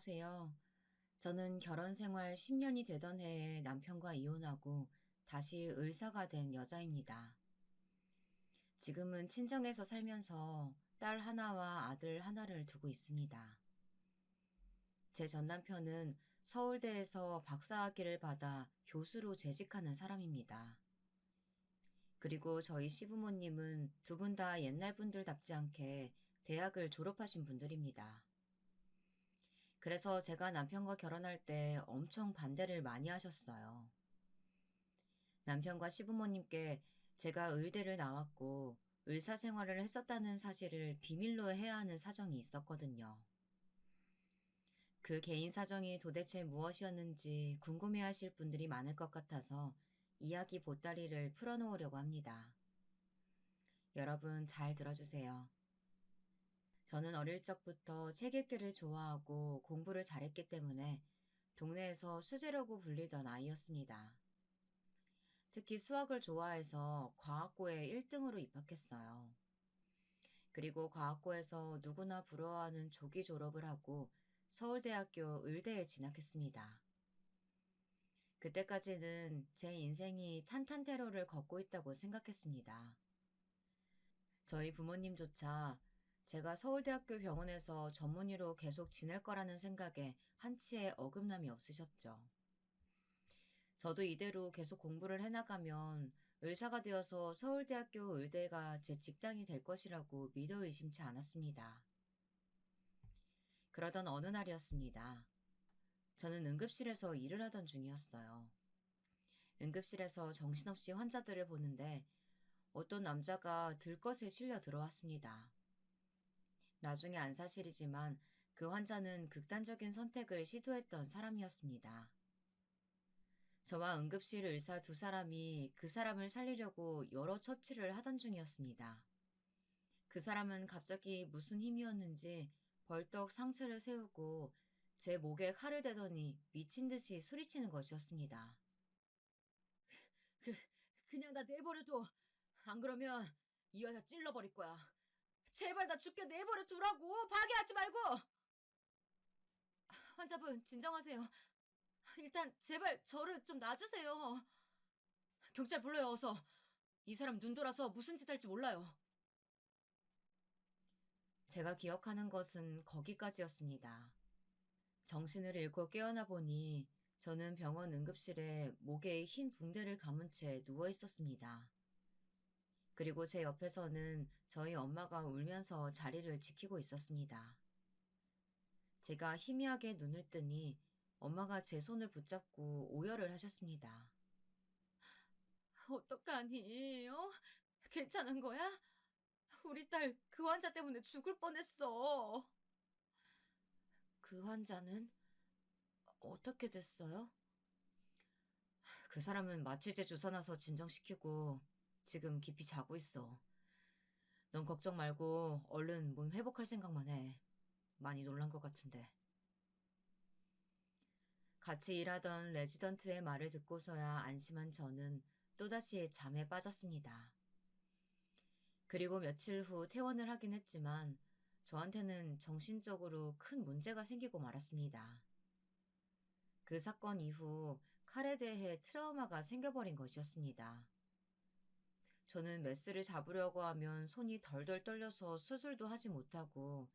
안녕하세요. 저는 결혼 생활 10년이 되던 해에 남편과 이혼하고 다시 의사가 된 여자입니다. 지금은 친정에서 살면서 딸 하나와 아들 하나를 두고 있습니다. 제 전 남편은 서울대에서 박사학위를 받아 교수로 재직하는 사람입니다. 그리고 저희 시부모님은 두 분 다 옛날 분들답지 않게 대학을 졸업하신 분들입니다. 그래서 제가 남편과 결혼할 때 엄청 반대를 많이 하셨어요. 남편과 시부모님께 제가 의대를 나왔고 의사 생활을 했었다는 사실을 비밀로 해야 하는 사정이 있었거든요. 그 개인 사정이 도대체 무엇이었는지 궁금해 하실 분들이 많을 것 같아서 이야기 보따리를 풀어놓으려고 합니다. 여러분 잘 들어주세요. 저는 어릴 적부터 책 읽기를 좋아하고 공부를 잘했기 때문에 동네에서 수재라고 불리던 아이였습니다. 특히 수학을 좋아해서 과학고에 1등으로 입학했어요. 그리고 과학고에서 누구나 부러워하는 조기 졸업을 하고 서울대학교 의대에 진학했습니다. 그때까지는 제 인생이 탄탄테로를 걷고 있다고 생각했습니다. 저희 부모님조차 제가 서울대학교 병원에서 전문의로 계속 지낼 거라는 생각에 한치의 어긋남이 없으셨죠. 저도 이대로 계속 공부를 해나가면 의사가 되어서 서울대학교 의대가 제 직장이 될 것이라고 믿어 의심치 않았습니다. 그러던 어느 날이었습니다. 저는 응급실에서 일을 하던 중이었어요. 응급실에서 정신없이 환자들을 보는데 어떤 남자가 들것에 실려 들어왔습니다. 나중에 안 사실이지만 그 환자는 극단적인 선택을 시도했던 사람이었습니다. 저와 응급실 의사 두 사람이 그 사람을 살리려고 여러 처치를 하던 중이었습니다. 그 사람은 갑자기 무슨 힘이었는지 벌떡 상체를 세우고 제 목에 칼을 대더니 미친 듯이 소리치는 것이었습니다. 그, 그냥 나 내버려둬. 안 그러면 이 여자 찔러버릴 거야. 제발 나 죽게 내버려 두라고. 파괴하지 말고. 환자분 진정하세요. 일단 제발 저를 좀 놔주세요. 경찰 불러요 어서. 이 사람 눈 돌아서 무슨 짓 할지 몰라요. 제가 기억하는 것은 거기까지였습니다. 정신을 잃고 깨어나 보니 저는 병원 응급실에 목에 흰 붕대를 감은 채 누워 있었습니다. 그리고 제 옆에서는 저희 엄마가 울면서 자리를 지키고 있었습니다. 제가 희미하게 눈을 뜨니 엄마가 제 손을 붙잡고 오열을 하셨습니다. 어떡하니? 괜찮은 거야? 우리 딸 그 환자 때문에 죽을 뻔했어. 그 환자는 어떻게 됐어요? 그 사람은 마취제 주사 놔서 진정시키고 지금 깊이 자고 있어. 넌 걱정 말고 얼른 몸 회복할 생각만 해. 많이 놀란 것 같은데. 같이 일하던 레지던트의 말을 듣고서야 안심한 저는 또다시 잠에 빠졌습니다. 그리고 며칠 후 퇴원을 하긴 했지만 저한테는 정신적으로 큰 문제가 생기고 말았습니다. 그 사건 이후 칼에 대해 트라우마가 생겨버린 것이었습니다. 저는 메스를 잡으려고 하면 손이 덜덜 떨려서 수술도 하지 못하고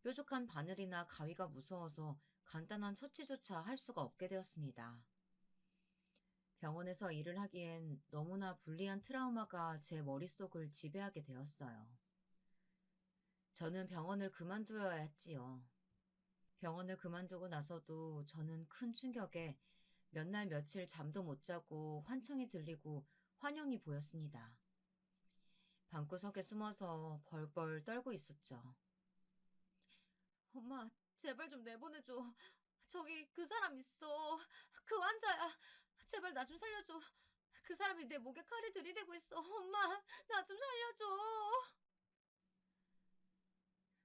뾰족한 바늘이나 가위가 무서워서 간단한 처치조차 할 수가 없게 되었습니다. 병원에서 일을 하기엔 너무나 불리한 트라우마가 제 머릿속을 지배하게 되었어요. 저는 병원을 그만두어야 했지요. 병원을 그만두고 나서도 저는 큰 충격에 몇 날 며칠 잠도 못 자고 환청이 들리고 환영이 보였습니다. 방구석에 숨어서 벌벌 떨고 있었죠. 엄마, 제발 좀 내보내줘. 저기 그 사람 있어. 그 환자야. 제발 나 좀 살려줘. 그 사람이 내 목에 칼을 들이대고 있어. 엄마, 나 좀 살려줘.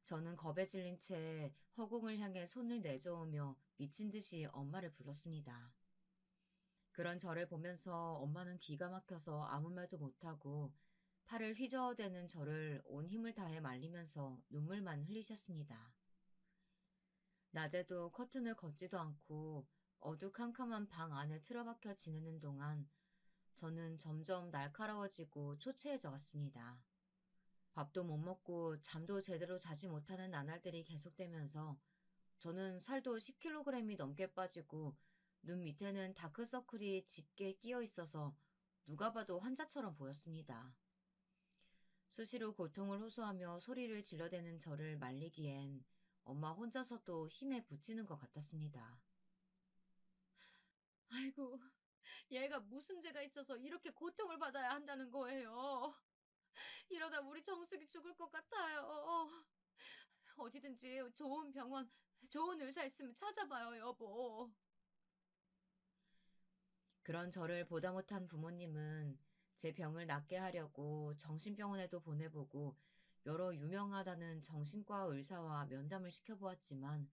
저는 겁에 질린 채 허공을 향해 손을 내저으며 미친 듯이 엄마를 불렀습니다. 그런 저를 보면서 엄마는 기가 막혀서 아무 말도 못하고 팔을 휘저어대는 저를 온 힘을 다해 말리면서 눈물만 흘리셨습니다. 낮에도 커튼을 걷지도 않고 어두컴컴한 방 안에 틀어박혀 지내는 동안 저는 점점 날카로워지고 초췌해져 갔습니다. 밥도 못 먹고 잠도 제대로 자지 못하는 나날들이 계속되면서 저는 살도 10kg이 넘게 빠지고 눈 밑에는 다크서클이 짙게 끼어 있어서 누가 봐도 환자처럼 보였습니다. 수시로 고통을 호소하며 소리를 질러대는 저를 말리기엔 엄마 혼자서도 힘에 부치는 것 같았습니다. 아이고, 얘가 무슨 죄가 있어서 이렇게 고통을 받아야 한다는 거예요. 이러다 우리 정숙이 죽을 것 같아요. 어디든지 좋은 병원, 좋은 의사 있으면 찾아봐요, 여보. 그런 저를 보다 못한 부모님은 제 병을 낫게 하려고 정신병원에도 보내보고 여러 유명하다는 정신과 의사와 면담을 시켜보았지만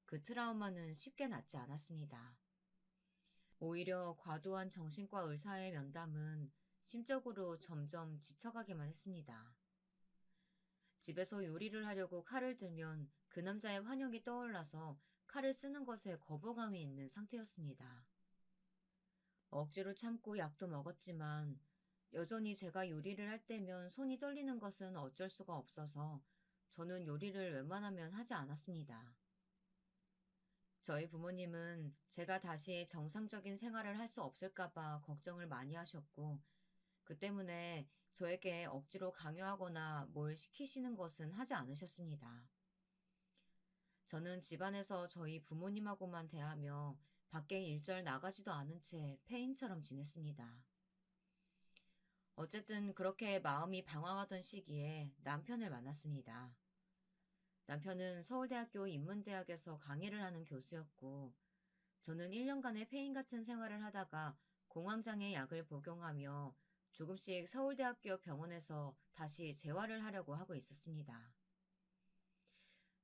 그 트라우마는 쉽게 낫지 않았습니다. 오히려 과도한 정신과 의사의 면담은 심적으로 점점 지쳐가기만 했습니다. 집에서 요리를 하려고 칼을 들면 그 남자의 환영이 떠올라서 칼을 쓰는 것에 거부감이 있는 상태였습니다. 억지로 참고 약도 먹었지만 여전히 제가 요리를 할 때면 손이 떨리는 것은 어쩔 수가 없어서 저는 요리를 웬만하면 하지 않았습니다. 저희 부모님은 제가 다시 정상적인 생활을 할 수 없을까봐 걱정을 많이 하셨고, 그 때문에 저에게 억지로 강요하거나 뭘 시키시는 것은 하지 않으셨습니다. 저는 집안에서 저희 부모님하고만 대하며 밖에 일절 나가지도 않은 채 폐인처럼 지냈습니다. 어쨌든 그렇게 마음이 방황하던 시기에 남편을 만났습니다. 남편은 서울대학교 인문대학에서 강의를 하는 교수였고, 저는 1년간의 폐인 같은 생활을 하다가 공황장애 약을 복용하며 조금씩 서울대학교 병원에서 다시 재활을 하려고 하고 있었습니다.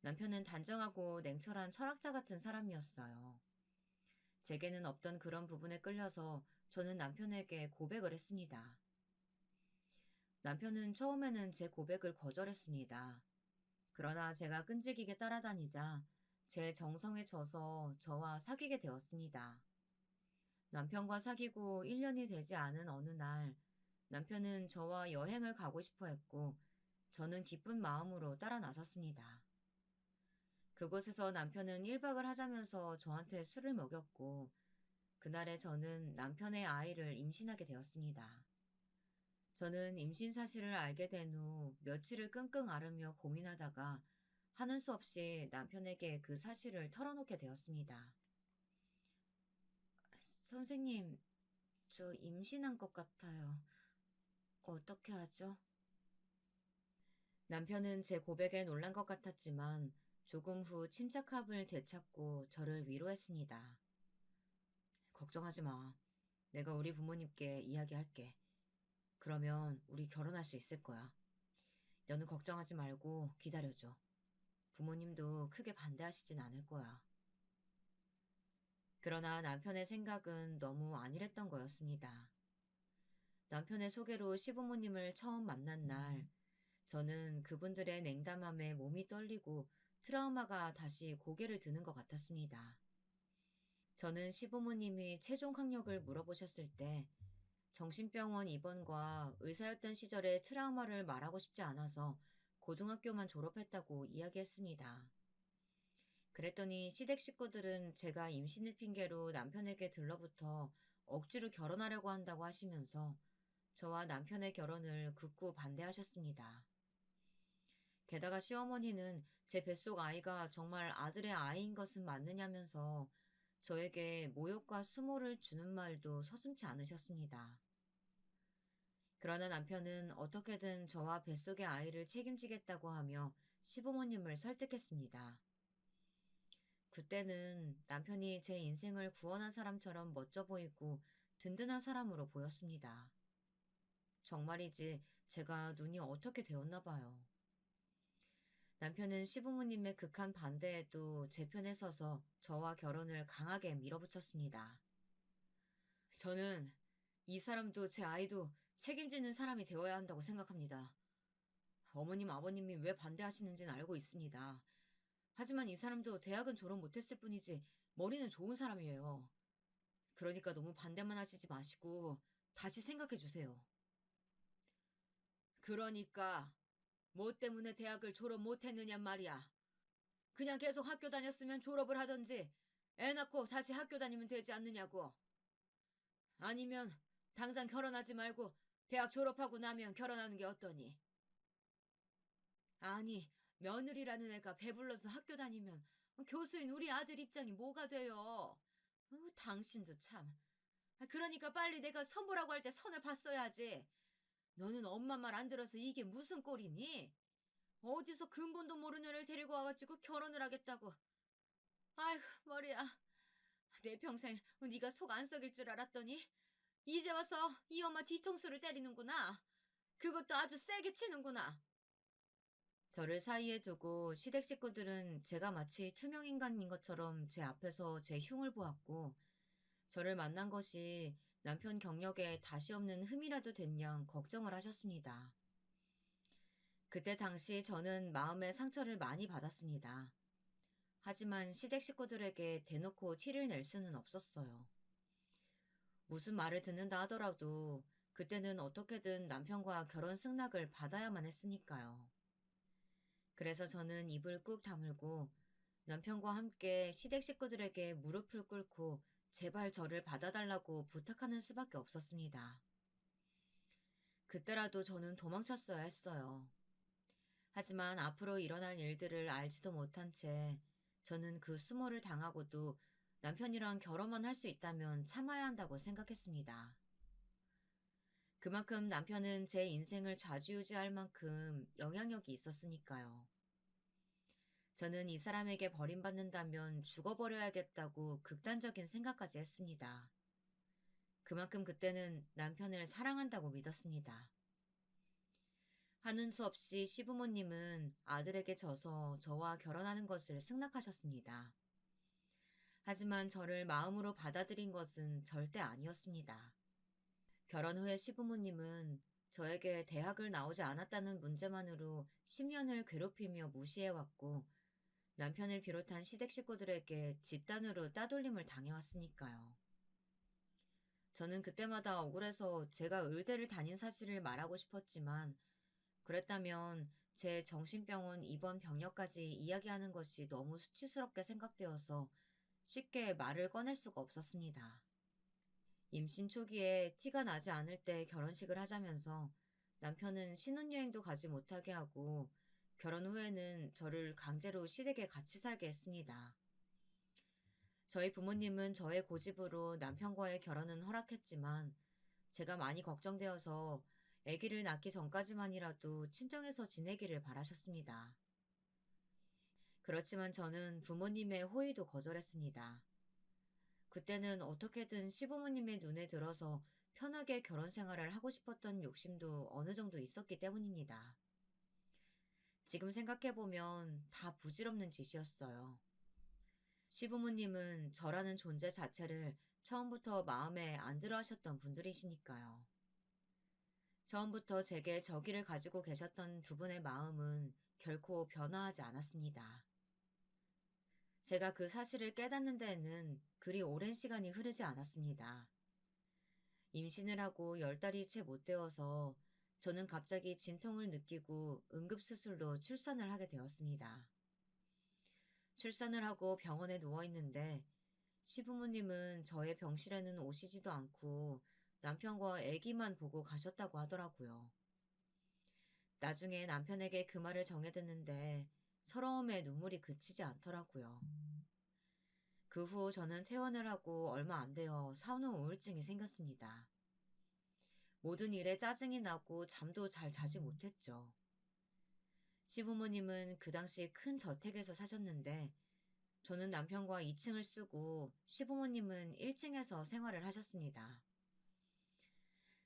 남편은 단정하고 냉철한 철학자 같은 사람이었어요. 제게는 없던 그런 부분에 끌려서 저는 남편에게 고백을 했습니다. 남편은 처음에는 제 고백을 거절했습니다. 그러나 제가 끈질기게 따라다니자 제 정성에 져서 저와 사귀게 되었습니다. 남편과 사귀고 1년이 되지 않은 어느 날 남편은 저와 여행을 가고 싶어 했고 저는 기쁜 마음으로 따라 나섰습니다. 그곳에서 남편은 1박을 하자면서 저한테 술을 먹였고 그날에 저는 남편의 아이를 임신하게 되었습니다. 저는 임신 사실을 알게 된 후 며칠을 끙끙 앓으며 고민하다가 하는 수 없이 남편에게 그 사실을 털어놓게 되었습니다. 선생님, 저 임신한 것 같아요. 어떻게 하죠? 남편은 제 고백에 놀란 것 같았지만 조금 후 침착함을 되찾고 저를 위로했습니다. 걱정하지 마. 내가 우리 부모님께 이야기할게. 그러면 우리 결혼할 수 있을 거야. 너는 걱정하지 말고 기다려줘. 부모님도 크게 반대하시진 않을 거야. 그러나 남편의 생각은 너무 안일했던 거였습니다. 남편의 소개로 시부모님을 처음 만난 날, 저는 그분들의 냉담함에 몸이 떨리고 트라우마가 다시 고개를 드는 것 같았습니다. 저는 시부모님이 최종 학력을 물어보셨을 때 정신병원 입원과 의사였던 시절의 트라우마를 말하고 싶지 않아서 고등학교만 졸업했다고 이야기했습니다. 그랬더니 시댁 식구들은 제가 임신을 핑계로 남편에게 들러붙어 억지로 결혼하려고 한다고 하시면서 저와 남편의 결혼을 극구 반대하셨습니다. 게다가 시어머니는 제 뱃속 아이가 정말 아들의 아이인 것은 맞느냐면서 저에게 모욕과 수모를 주는 말도 서슴지 않으셨습니다. 그러나 남편은 어떻게든 저와 뱃속의 아이를 책임지겠다고 하며 시부모님을 설득했습니다. 그때는 남편이 제 인생을 구원한 사람처럼 멋져 보이고 든든한 사람으로 보였습니다. 정말이지 제가 눈이 어떻게 되었나 봐요. 남편은 시부모님의 극한 반대에도 제 편에 서서 저와 결혼을 강하게 밀어붙였습니다. 저는 이 사람도 제 아이도 책임지는 사람이 되어야 한다고 생각합니다. 어머님, 아버님이 왜 반대하시는지는 알고 있습니다. 하지만 이 사람도 대학은 졸업 못했을 뿐이지 머리는 좋은 사람이에요. 그러니까 너무 반대만 하시지 마시고 다시 생각해 주세요. 그러니까 뭐 때문에 대학을 졸업 못했느냔 말이야. 그냥 계속 학교 다녔으면 졸업을 하던지 애 낳고 다시 학교 다니면 되지 않느냐고. 아니면 당장 결혼하지 말고 대학 졸업하고 나면 결혼하는 게 어떠니? 아니, 며느리라는 애가 배불러서 학교 다니면 교수인 우리 아들 입장이 뭐가 돼요? 당신도 참. 그러니까 빨리 내가 선보라고 할 때 선을 봤어야지. 너는 엄마 말 안 들어서 이게 무슨 꼴이니? 어디서 근본도 모르는 애를 데리고 와가지고 결혼을 하겠다고. 아이고, 머리야. 내 평생 네가 속 안 썩일 줄 알았더니 이제 와서 이 엄마 뒤통수를 때리는구나. 그것도 아주 세게 치는구나. 저를 사이에 두고 시댁 식구들은 제가 마치 투명인간인 것처럼 제 앞에서 제 흉을 보았고, 저를 만난 것이 남편 경력에 다시 없는 흠이라도 됐냐 걱정을 하셨습니다. 그때 당시 저는 마음의 상처를 많이 받았습니다. 하지만 시댁 식구들에게 대놓고 티를 낼 수는 없었어요. 무슨 말을 듣는다 하더라도 그때는 어떻게든 남편과 결혼 승낙을 받아야만 했으니까요. 그래서 저는 입을 꾹 다물고 남편과 함께 시댁 식구들에게 무릎을 꿇고 제발 저를 받아달라고 부탁하는 수밖에 없었습니다. 그때라도 저는 도망쳤어야 했어요. 하지만 앞으로 일어날 일들을 알지도 못한 채 저는 그 수모를 당하고도 남편이랑 결혼만 할 수 있다면 참아야 한다고 생각했습니다. 그만큼 남편은 제 인생을 좌지우지할 만큼 영향력이 있었으니까요. 저는 이 사람에게 버림받는다면 죽어버려야겠다고 극단적인 생각까지 했습니다. 그만큼 그때는 남편을 사랑한다고 믿었습니다. 하는 수 없이 시부모님은 아들에게 져서 저와 결혼하는 것을 승낙하셨습니다. 하지만 저를 마음으로 받아들인 것은 절대 아니었습니다. 결혼 후에 시부모님은 저에게 대학을 나오지 않았다는 문제만으로 10년을 괴롭히며 무시해왔고, 남편을 비롯한 시댁 식구들에게 집단으로 따돌림을 당해왔으니까요. 저는 그때마다 억울해서 제가 의대를 다닌 사실을 말하고 싶었지만, 그랬다면 제 정신병원 입원 병력까지 이야기하는 것이 너무 수치스럽게 생각되어서 쉽게 말을 꺼낼 수가 없었습니다. 임신 초기에 티가 나지 않을 때 결혼식을 하자면서 남편은 신혼여행도 가지 못하게 하고 결혼 후에는 저를 강제로 시댁에 같이 살게 했습니다. 저희 부모님은 저의 고집으로 남편과의 결혼은 허락했지만 제가 많이 걱정되어서 아기를 낳기 전까지만이라도 친정에서 지내기를 바라셨습니다. 그렇지만 저는 부모님의 호의도 거절했습니다. 그때는 어떻게든 시부모님의 눈에 들어서 편하게 결혼 생활을 하고 싶었던 욕심도 어느 정도 있었기 때문입니다. 지금 생각해보면 다 부질없는 짓이었어요. 시부모님은 저라는 존재 자체를 처음부터 마음에 안 들어 하셨던 분들이시니까요. 처음부터 제게 저기를 가지고 계셨던 두 분의 마음은 결코 변화하지 않았습니다. 제가 그 사실을 깨닫는 데에는 그리 오랜 시간이 흐르지 않았습니다. 임신을 하고 10달이 채 못 되어서 저는 갑자기 진통을 느끼고 응급수술로 출산을 하게 되었습니다. 출산을 하고 병원에 누워있는데 시부모님은 저의 병실에는 오시지도 않고 남편과 아기만 보고 가셨다고 하더라고요. 나중에 남편에게 그 말을 전해 듣는데 서러움에 눈물이 그치지 않더라고요. 그 후 저는 퇴원을 하고 얼마 안 되어 산후 우울증이 생겼습니다. 모든 일에 짜증이 나고 잠도 잘 자지 못했죠. 시부모님은 그 당시 큰 저택에서 사셨는데 저는 남편과 2층을 쓰고 시부모님은 1층에서 생활을 하셨습니다.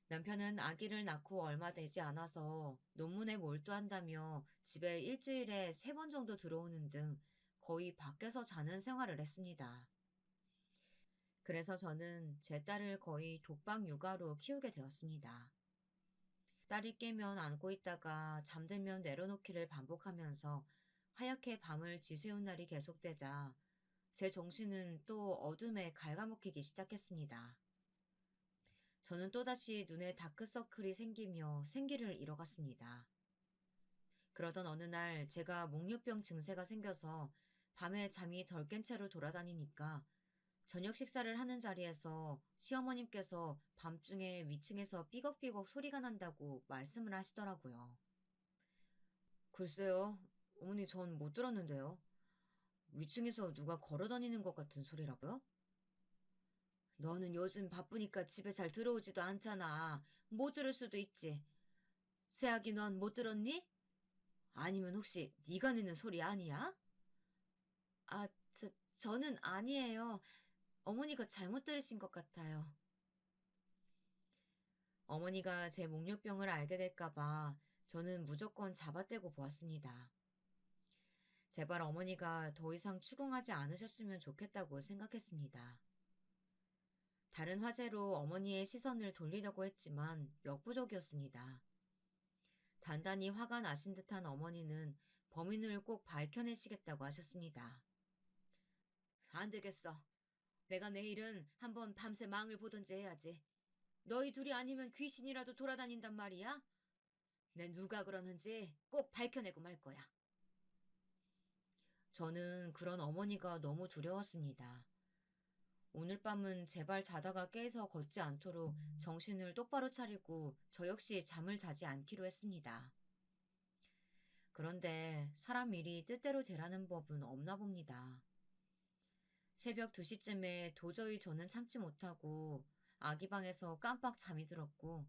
남편은 아기를 낳고 얼마 되지 않아서 논문에 몰두한다며 집에 일주일에 3번 정도 들어오는 등 거의 밖에서 자는 생활을 했습니다. 그래서 저는 제 딸을 거의 독방 육아로 키우게 되었습니다. 딸이 깨면 안고 있다가 잠들면 내려놓기를 반복하면서 하얗게 밤을 지새운 날이 계속되자 제 정신은 또 어둠에 갉아먹히기 시작했습니다. 저는 또다시 눈에 다크서클이 생기며 생기를 잃어갔습니다. 그러던 어느 날 제가 목류병 증세가 생겨서 밤에 잠이 덜 깬 채로 돌아다니니까 저녁 식사를 하는 자리에서 시어머님께서 밤중에 위층에서 삐걱삐걱 소리가 난다고 말씀을 하시더라고요. 글쎄요, 어머니 전 못 들었는데요. 위층에서 누가 걸어 다니는 것 같은 소리라고요? 너는 요즘 바쁘니까 집에 잘 들어오지도 않잖아. 못 들을 수도 있지. 새아기 넌 못 들었니? 아니면 혹시 네가 내는 소리 아니야? 아, 저는 아니에요. 어머니가 잘못 들으신 것 같아요. 어머니가 제 목류병을 알게 될까봐 저는 무조건 잡아떼고 보았습니다. 제발 어머니가 더 이상 추궁하지 않으셨으면 좋겠다고 생각했습니다. 다른 화제로 어머니의 시선을 돌리려고 했지만 역부족이었습니다. 단단히 화가 나신 듯한 어머니는 범인을 꼭 밝혀내시겠다고 하셨습니다. 안 되겠어. 내가 내일은 한번 밤새 망을 보던지 해야지. 너희 둘이 아니면 귀신이라도 돌아다닌단 말이야? 내 누가 그러는지 꼭 밝혀내고 말 거야. 저는 그런 어머니가 너무 두려웠습니다. 오늘 밤은 제발 자다가 깨서 걷지 않도록 정신을 똑바로 차리고 저 역시 잠을 자지 않기로 했습니다. 그런데 사람 일이 뜻대로 되라는 법은 없나 봅니다. 새벽 2시쯤에 도저히 저는 참지 못하고 아기 방에서 깜빡 잠이 들었고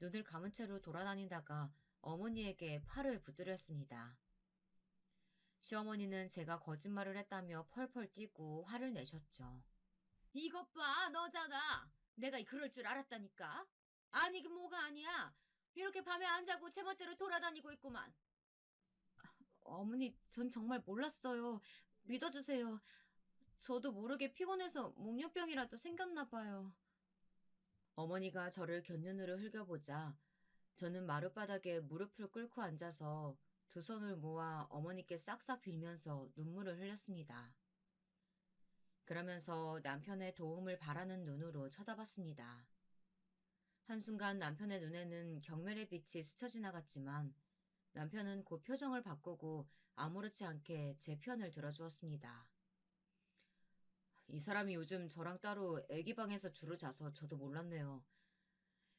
눈을 감은 채로 돌아다니다가 어머니에게 팔을 붙들였습니다. 시어머니는 제가 거짓말을 했다며 펄펄 뛰고 화를 내셨죠. 이것 봐, 너잖아. 내가 그럴 줄 알았다니까. 아니, 그 뭐가 아니야. 이렇게 밤에 안 자고 제멋대로 돌아다니고 있구만. 어머니, 전 정말 몰랐어요. 믿어주세요. 저도 모르게 피곤해서 목류병이라도 생겼나 봐요. 어머니가 저를 곁눈으로 흘겨보자 저는 마룻바닥에 무릎을 꿇고 앉아서 두 손을 모아 어머니께 싹싹 빌면서 눈물을 흘렸습니다. 그러면서 남편의 도움을 바라는 눈으로 쳐다봤습니다. 한순간 남편의 눈에는 경멸의 빛이 스쳐 지나갔지만 남편은 곧 표정을 바꾸고 아무렇지 않게 제 편을 들어주었습니다. 이 사람이 요즘 저랑 따로 애기 방에서 주로 자서 저도 몰랐네요.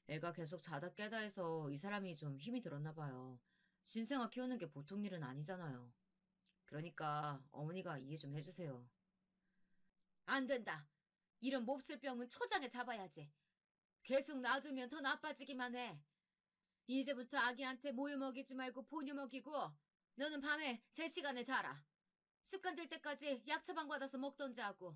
애가 계속 자다 깨다 해서 이 사람이 좀 힘이 들었나 봐요. 신생아 키우는 게 보통 일은 아니잖아요. 그러니까 어머니가 이해 좀 해주세요. 안 된다. 이런 몹쓸 병은 초장에 잡아야지. 계속 놔두면 더 나빠지기만 해. 이제부터 아기한테 모유 먹이지 말고 본유 먹이고 너는 밤에 제 시간에 자라. 습관 들 때까지 약 처방 받아서 먹던지 하고.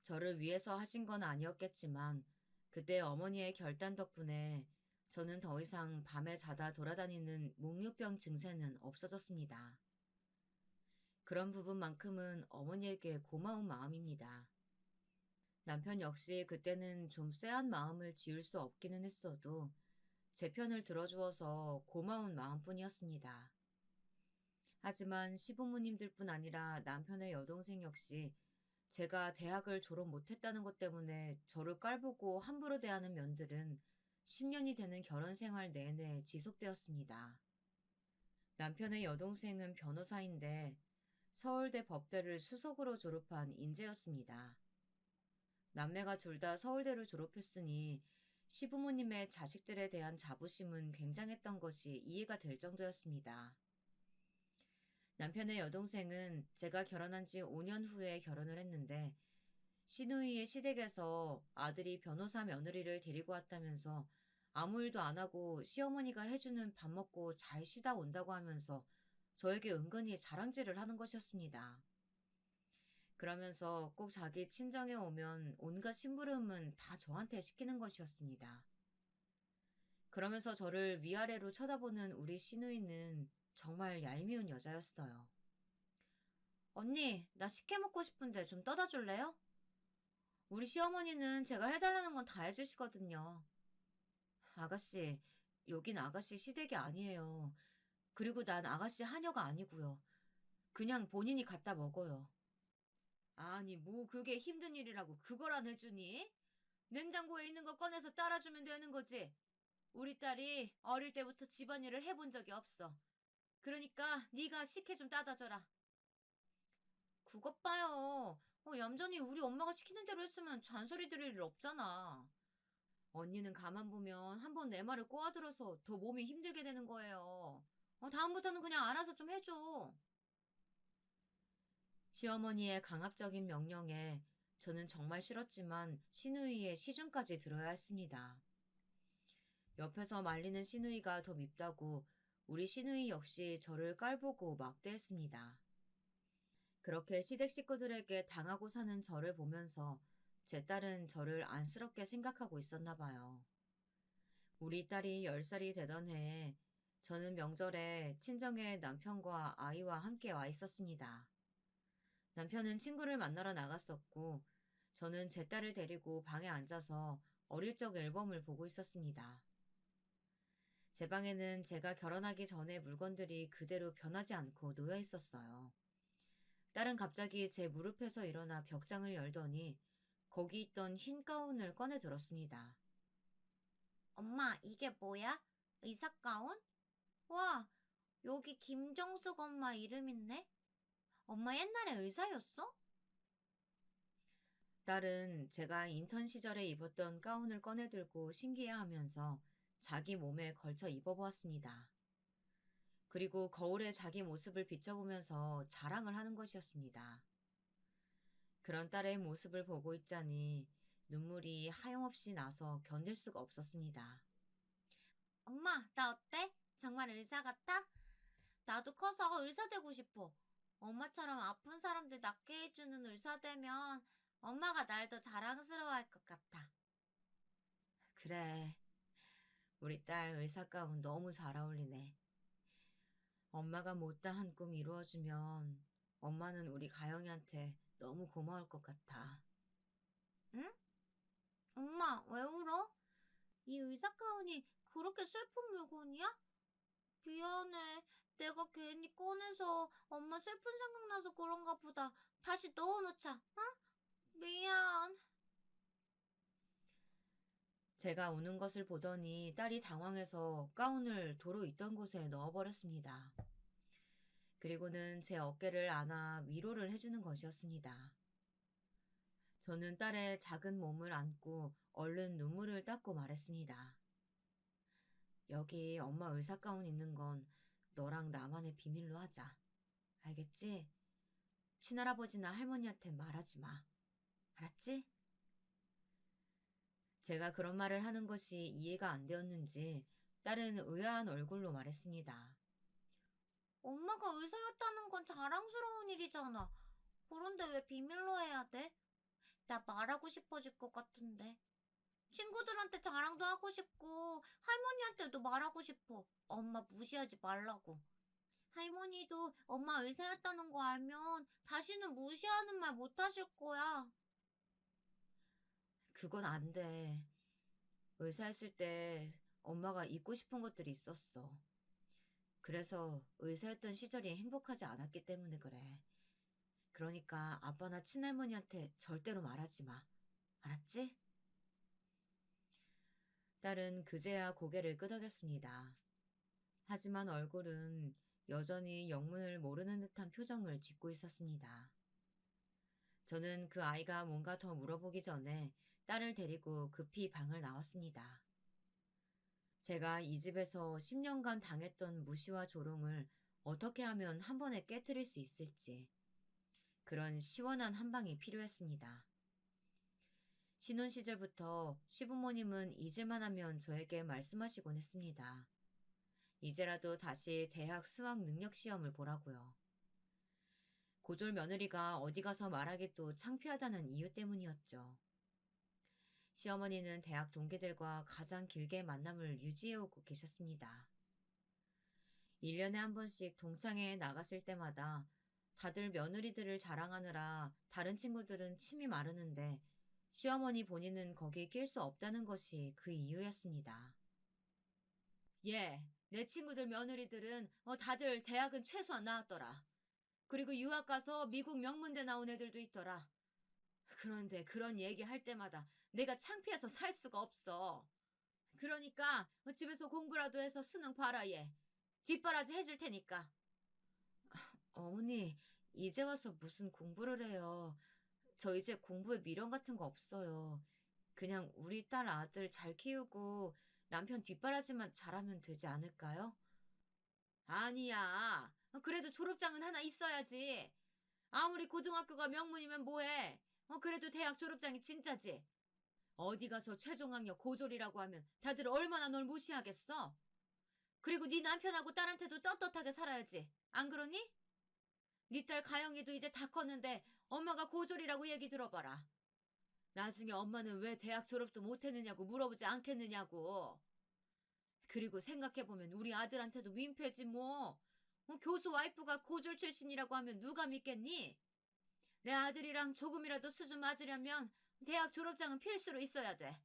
저를 위해서 하신 건 아니었겠지만 그때 어머니의 결단 덕분에 저는 더 이상 밤에 자다 돌아다니는 목류병 증세는 없어졌습니다. 그런 부분만큼은 어머니에게 고마운 마음입니다. 남편 역시 그때는 좀 쎄한 마음을 지울 수 없기는 했어도 제 편을 들어주어서 고마운 마음뿐이었습니다. 하지만 시부모님들뿐 아니라 남편의 여동생 역시 제가 대학을 졸업 못했다는 것 때문에 저를 깔보고 함부로 대하는 면들은 10년이 되는 결혼 생활 내내 지속되었습니다. 남편의 여동생은 변호사인데 서울대 법대를 수석으로 졸업한 인재였습니다. 남매가 둘 다 서울대를 졸업했으니 시부모님의 자식들에 대한 자부심은 굉장했던 것이 이해가 될 정도였습니다. 남편의 여동생은 제가 결혼한 지 5년 후에 결혼을 했는데 시누이의 시댁에서 아들이 변호사 며느리를 데리고 왔다면서 아무 일도 안 하고 시어머니가 해주는 밥 먹고 잘 쉬다 온다고 하면서 저에게 은근히 자랑질을 하는 것이었습니다. 그러면서 꼭 자기 친정에 오면 온갖 심부름은 다 저한테 시키는 것이었습니다. 그러면서 저를 위아래로 쳐다보는 우리 시누이는 정말 얄미운 여자였어요. 언니, 나 식혜 먹고 싶은데 좀 떠다 줄래요? 우리 시어머니는 제가 해달라는 건 다 해주시거든요. 아가씨, 여긴 아가씨 시댁이 아니에요. 그리고 난 아가씨 하녀가 아니고요. 그냥 본인이 갖다 먹어요. 아니, 뭐 그게 힘든 일이라고 그걸 안 해주니? 냉장고에 있는 거 꺼내서 따라주면 되는 거지. 우리 딸이 어릴 때부터 집안일을 해본 적이 없어. 그러니까 네가 식혜 좀 따다 줘라. 그것 봐요. 얌전히 우리 엄마가 시키는 대로 했으면 잔소리 들을 일 없잖아. 언니는 가만 보면 한 번 내 말을 꼬아들어서 더 몸이 힘들게 되는 거예요. 다음부터는 그냥 알아서 좀 해줘. 시어머니의 강압적인 명령에 저는 정말 싫었지만 시누이의 시중까지 들어야 했습니다. 옆에서 말리는 시누이가 더 밉다고 우리 시누이 역시 저를 깔보고 막대했습니다. 그렇게 시댁 식구들에게 당하고 사는 저를 보면서 제 딸은 저를 안쓰럽게 생각하고 있었나 봐요. 우리 딸이 10살이 되던 해에 저는 명절에 친정에 남편과 아이와 함께 와 있었습니다. 남편은 친구를 만나러 나갔었고 저는 제 딸을 데리고 방에 앉아서 어릴 적 앨범을 보고 있었습니다. 제 방에는 제가 결혼하기 전에 물건들이 그대로 변하지 않고 놓여 있었어요. 딸은 갑자기 제 무릎에서 일어나 벽장을 열더니 거기 있던 흰 가운을 꺼내 들었습니다. 엄마, 이게 뭐야? 의사 가운? 와, 여기 김정숙 엄마 이름 있네? 엄마 옛날에 의사였어? 딸은 제가 인턴 시절에 입었던 가운을 꺼내 들고 신기해하면서 자기 몸에 걸쳐 입어보았습니다. 그리고 거울에 자기 모습을 비춰보면서 자랑을 하는 것이었습니다. 그런 딸의 모습을 보고 있자니 눈물이 하염없이 나서 견딜 수가 없었습니다. 엄마, 나 어때? 정말 의사 같아? 나도 커서 의사 되고 싶어. 엄마처럼 아픈 사람들 낫게 해주는 의사 되면 엄마가 날 더 자랑스러워할 것 같아. 그래, 우리 딸 의사 가운 너무 잘 어울리네. 엄마가 못다한 꿈 이루어주면 엄마는 우리 가영이한테 너무 고마울 것 같아. 응? 엄마, 왜 울어? 이 의사 가운이 그렇게 슬픈 물건이야? 미안해. 내가 괜히 꺼내서 엄마 슬픈 생각나서 그런가 보다. 다시 넣어놓자. 어? 미안. 제가 우는 것을 보더니 딸이 당황해서 가운을 도로 있던 곳에 넣어버렸습니다. 그리고는 제 어깨를 안아 위로를 해주는 것이었습니다. 저는 딸의 작은 몸을 안고 얼른 눈물을 닦고 말했습니다. 여기 엄마 의사 가운 있는 건 너랑 나만의 비밀로 하자. 알겠지? 친할아버지나 할머니한테 말하지 마. 알았지? 제가 그런 말을 하는 것이 이해가 안 되었는지 딸은 의아한 얼굴로 말했습니다. 엄마가 의사였다는 건 자랑스러운 일이잖아. 그런데 왜 비밀로 해야 돼? 나 말하고 싶어질 것 같은데. 친구들한테 자랑도 하고 싶고 할머니한테도 말하고 싶어. 엄마 무시하지 말라고. 할머니도 엄마 의사였다는 거 알면 다시는 무시하는 말 못하실 거야. 그건 안 돼. 의사했을 때 엄마가 잊고 싶은 것들이 있었어. 그래서 의사였던 시절이 행복하지 않았기 때문에 그래. 그러니까 아빠나 친할머니한테 절대로 말하지 마. 알았지? 딸은 그제야 고개를 끄덕였습니다. 하지만 얼굴은 여전히 영문을 모르는 듯한 표정을 짓고 있었습니다. 저는 그 아이가 뭔가 더 물어보기 전에 딸을 데리고 급히 방을 나왔습니다. 제가 이 집에서 10년간 당했던 무시와 조롱을 어떻게 하면 한 번에 깨뜨릴 수 있을지 그런 시원한 한 방이 필요했습니다. 신혼 시절부터 시부모님은 잊을만 하면 저에게 말씀하시곤 했습니다. 이제라도 다시 대학 수학 능력 시험을 보라고요. 고졸 며느리가 어디 가서 말하기도 창피하다는 이유 때문이었죠. 시어머니는 대학 동기들과 가장 길게 만남을 유지해오고 계셨습니다. 1년에 한 번씩 동창회에 나갔을 때마다 다들 며느리들을 자랑하느라 다른 친구들은 침이 마르는데 시어머니 본인은 거기에 낄 수 없다는 것이 그 이유였습니다. 얘, 내 친구들 며느리들은 다들 대학은 최소한 나왔더라. 그리고 유학 가서 미국 명문대 나온 애들도 있더라. 그런데 그런 얘기 할 때마다 내가 창피해서 살 수가 없어. 그러니까 집에서 공부라도 해서 수능 봐라 얘. 뒷바라지 해줄 테니까. 어머니, 이제 와서 무슨 공부를 해요. 저 이제 공부에 미련 같은 거 없어요. 그냥 우리 딸 아들 잘 키우고 남편 뒷바라지만 잘하면 되지 않을까요? 아니야. 그래도 졸업장은 하나 있어야지. 아무리 고등학교가 명문이면 뭐해. 그래도 대학 졸업장이 진짜지. 어디 가서 최종학력 고졸이라고 하면 다들 얼마나 널 무시하겠어? 그리고 네 남편하고 딸한테도 떳떳하게 살아야지. 안 그러니? 네 딸 가영이도 이제 다 컸는데 엄마가 고졸이라고 얘기 들어봐라. 나중에 엄마는 왜 대학 졸업도 못했느냐고 물어보지 않겠느냐고. 그리고 생각해보면 우리 아들한테도 민폐지 뭐. 교수 와이프가 고졸 출신이라고 하면 누가 믿겠니? 내 아들이랑 조금이라도 수준 맞으려면 대학 졸업장은 필수로 있어야 돼.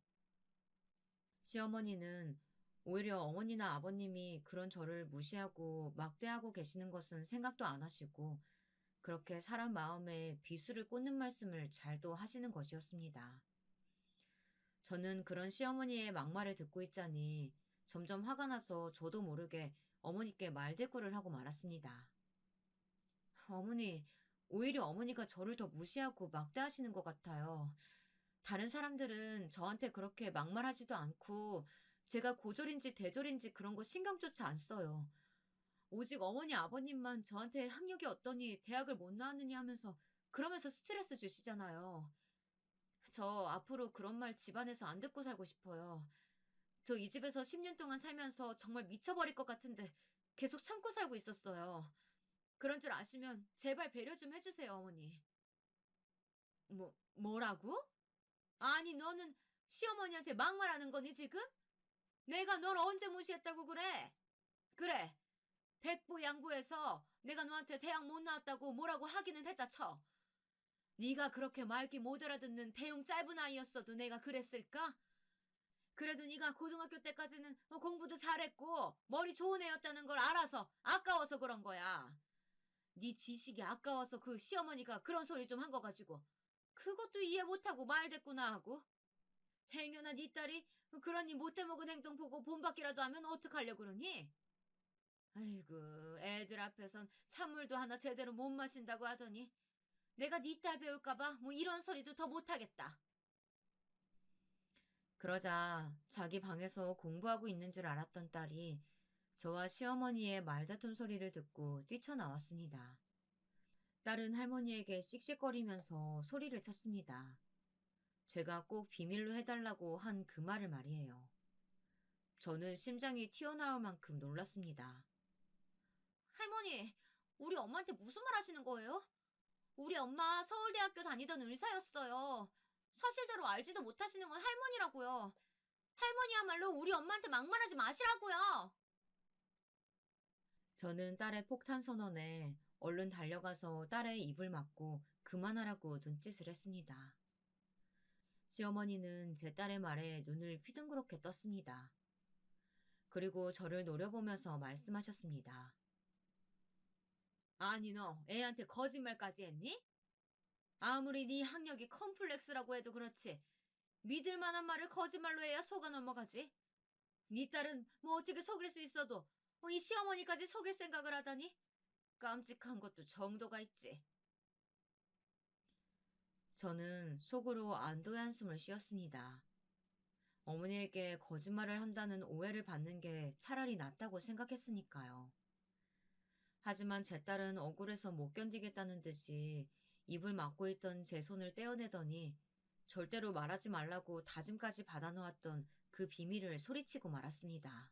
시어머니는 오히려 어머니나 아버님이 그런 저를 무시하고 막대하고 계시는 것은 생각도 안 하시고 그렇게 사람 마음에 비수를 꽂는 말씀을 잘도 하시는 것이었습니다. 저는 그런 시어머니의 막말을 듣고 있자니 점점 화가 나서 저도 모르게 어머니께 말대꾸를 하고 말았습니다. 어머니, 오히려 어머니가 저를 더 무시하고 막대하시는 것 같아요. 다른 사람들은 저한테 그렇게 막말하지도 않고 제가 고졸인지 대졸인지 그런 거 신경조차 안 써요. 오직 어머니 아버님만 저한테 학력이 어떠니 대학을 못 나왔느냐 하면서 그러면서 스트레스 주시잖아요. 저 앞으로 그런 말 집안에서 안 듣고 살고 싶어요. 저 이 집에서 10년 동안 살면서 정말 미쳐버릴 것 같은데 계속 참고 살고 있었어요. 그런 줄 아시면 제발 배려 좀 해주세요, 어머니. 뭐라고? 아니, 너는 시어머니한테 막말하는 거니, 지금? 내가 널 언제 무시했다고 그래? 그래, 백보양보해서 내가 너한테 대학 못 나왔다고 뭐라고 하기는 했다 쳐. 네가 그렇게 말귀 못 알아듣는 배움 짧은 아이였어도 내가 그랬을까? 그래도 네가 고등학교 때까지는 공부도 잘했고 머리 좋은 애였다는 걸 알아서 아까워서 그런 거야. 네 지식이 아까워서 그 시어머니가 그런 소리 좀 한 거 가지고 그것도 이해 못하고 말댔구나 하고. 행여나 네 딸이 그런 네 못돼먹은 행동 보고 본받기라도 하면 어떡하려고 그러니? 아이고, 애들 앞에선 찬물도 하나 제대로 못 마신다고 하더니 내가 네 딸 배울까봐 뭐 이런 소리도 더 못하겠다. 그러자 자기 방에서 공부하고 있는 줄 알았던 딸이 저와 시어머니의 말다툼 소리를 듣고 뛰쳐나왔습니다. 딸은 할머니에게 씩씩거리면서 소리를 쳤습니다. 제가 꼭 비밀로 해달라고 한 그 말을 말이에요. 저는 심장이 튀어나올 만큼 놀랐습니다. 할머니, 우리 엄마한테 무슨 말 하시는 거예요? 우리 엄마 서울대학교 다니던 의사였어요. 사실대로 알지도 못하시는 건 할머니라고요. 할머니야말로 우리 엄마한테 막말하지 마시라고요. 저는 딸의 폭탄 선언에 얼른 달려가서 딸의 입을 막고 그만하라고 눈짓을 했습니다. 시어머니는 제 딸의 말에 눈을 휘둥그렇게 떴습니다. 그리고 저를 노려보면서 말씀하셨습니다. 아니, 너 애한테 거짓말까지 했니? 아무리 네 학력이 컴플렉스라고 해도 그렇지. 믿을 만한 말을 거짓말로 해야 속아 넘어가지. 네 딸은 뭐 어떻게 속일 수 있어도 이 시어머니까지 속일 생각을 하다니. 깜찍한 것도 정도가 있지. 저는 속으로 안도의 한숨을 쉬었습니다. 어머니에게 거짓말을 한다는 오해를 받는 게 차라리 낫다고 생각했으니까요. 하지만 제 딸은 억울해서 못 견디겠다는 듯이 입을 막고 있던 제 손을 떼어내더니 절대로 말하지 말라고 다짐까지 받아놓았던 그 비밀을 소리치고 말았습니다.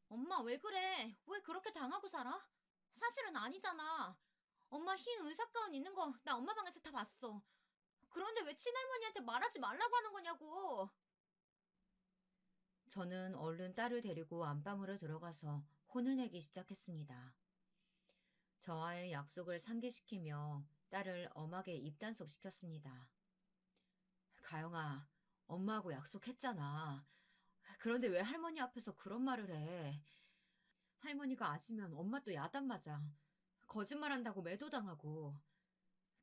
엄마 왜 그래? 왜 그렇게 당하고 살아? 사실은 아니잖아. 엄마 흰 의사 가운 있는 거 나 엄마 방에서 다 봤어. 그런데 왜 친할머니한테 말하지 말라고 하는 거냐고. 저는 얼른 딸을 데리고 안방으로 들어가서 혼을 내기 시작했습니다. 저와의 약속을 상기시키며 딸을 엄하게 입단속시켰습니다. 가영아, 엄마하고 약속했잖아. 그런데 왜 할머니 앞에서 그런 말을 해? 할머니가 아시면 엄마 또 야단 맞아. 거짓말한다고 매도당하고.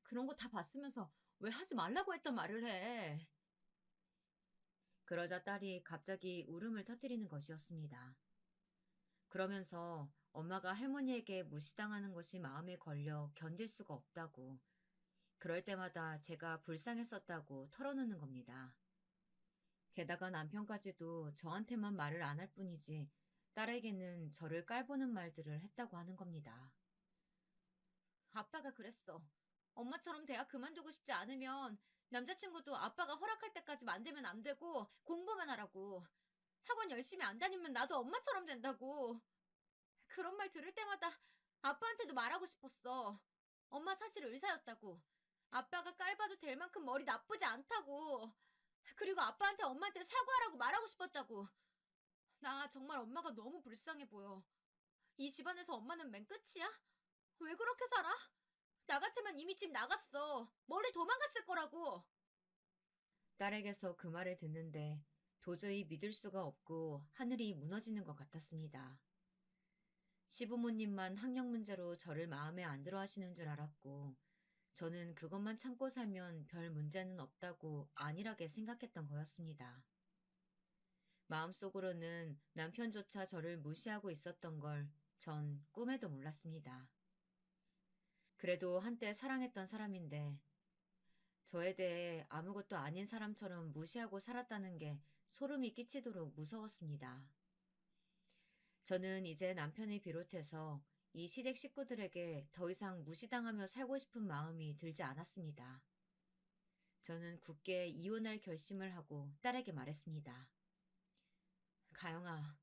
그런 거 다 봤으면서 왜 하지 말라고 했던 말을 해. 그러자 딸이 갑자기 울음을 터뜨리는 것이었습니다. 그러면서 엄마가 할머니에게 무시당하는 것이 마음에 걸려 견딜 수가 없다고, 그럴 때마다 제가 불쌍했었다고 털어놓는 겁니다. 게다가 남편까지도 저한테만 말을 안 할 뿐이지 딸에게는 저를 깔보는 말들을 했다고 하는 겁니다. 아빠가 그랬어. 엄마처럼 대학 그만두고 싶지 않으면 남자친구도 아빠가 허락할 때까지 만들면 안 되고 공부만 하라고. 학원 열심히 안 다니면 나도 엄마처럼 된다고. 그런 말 들을 때마다 아빠한테도 말하고 싶었어. 엄마 사실 의사였다고. 아빠가 깔봐도 될 만큼 머리 나쁘지 않다고. 그리고 아빠한테 엄마한테 사과하라고 말하고 싶었다고. 나 정말 엄마가 너무 불쌍해 보여. 이 집안에서 엄마는 맨 끝이야? 왜 그렇게 살아? 나 같으면 이미 집 나갔어. 멀리 도망갔을 거라고. 딸에게서 그 말을 듣는데 도저히 믿을 수가 없고 하늘이 무너지는 것 같았습니다. 시부모님만 학력 문제로 저를 마음에 안 들어 하시는 줄 알았고, 저는 그것만 참고 살면 별 문제는 없다고 안일하게 생각했던 거였습니다. 마음속으로는 남편조차 저를 무시하고 있었던 걸 전 꿈에도 몰랐습니다. 그래도 한때 사랑했던 사람인데 저에 대해 아무것도 아닌 사람처럼 무시하고 살았다는 게 소름이 끼치도록 무서웠습니다. 저는 이제 남편을 비롯해서 이 시댁 식구들에게 더 이상 무시당하며 살고 싶은 마음이 들지 않았습니다. 저는 굳게 이혼할 결심을 하고 딸에게 말했습니다. 가영아,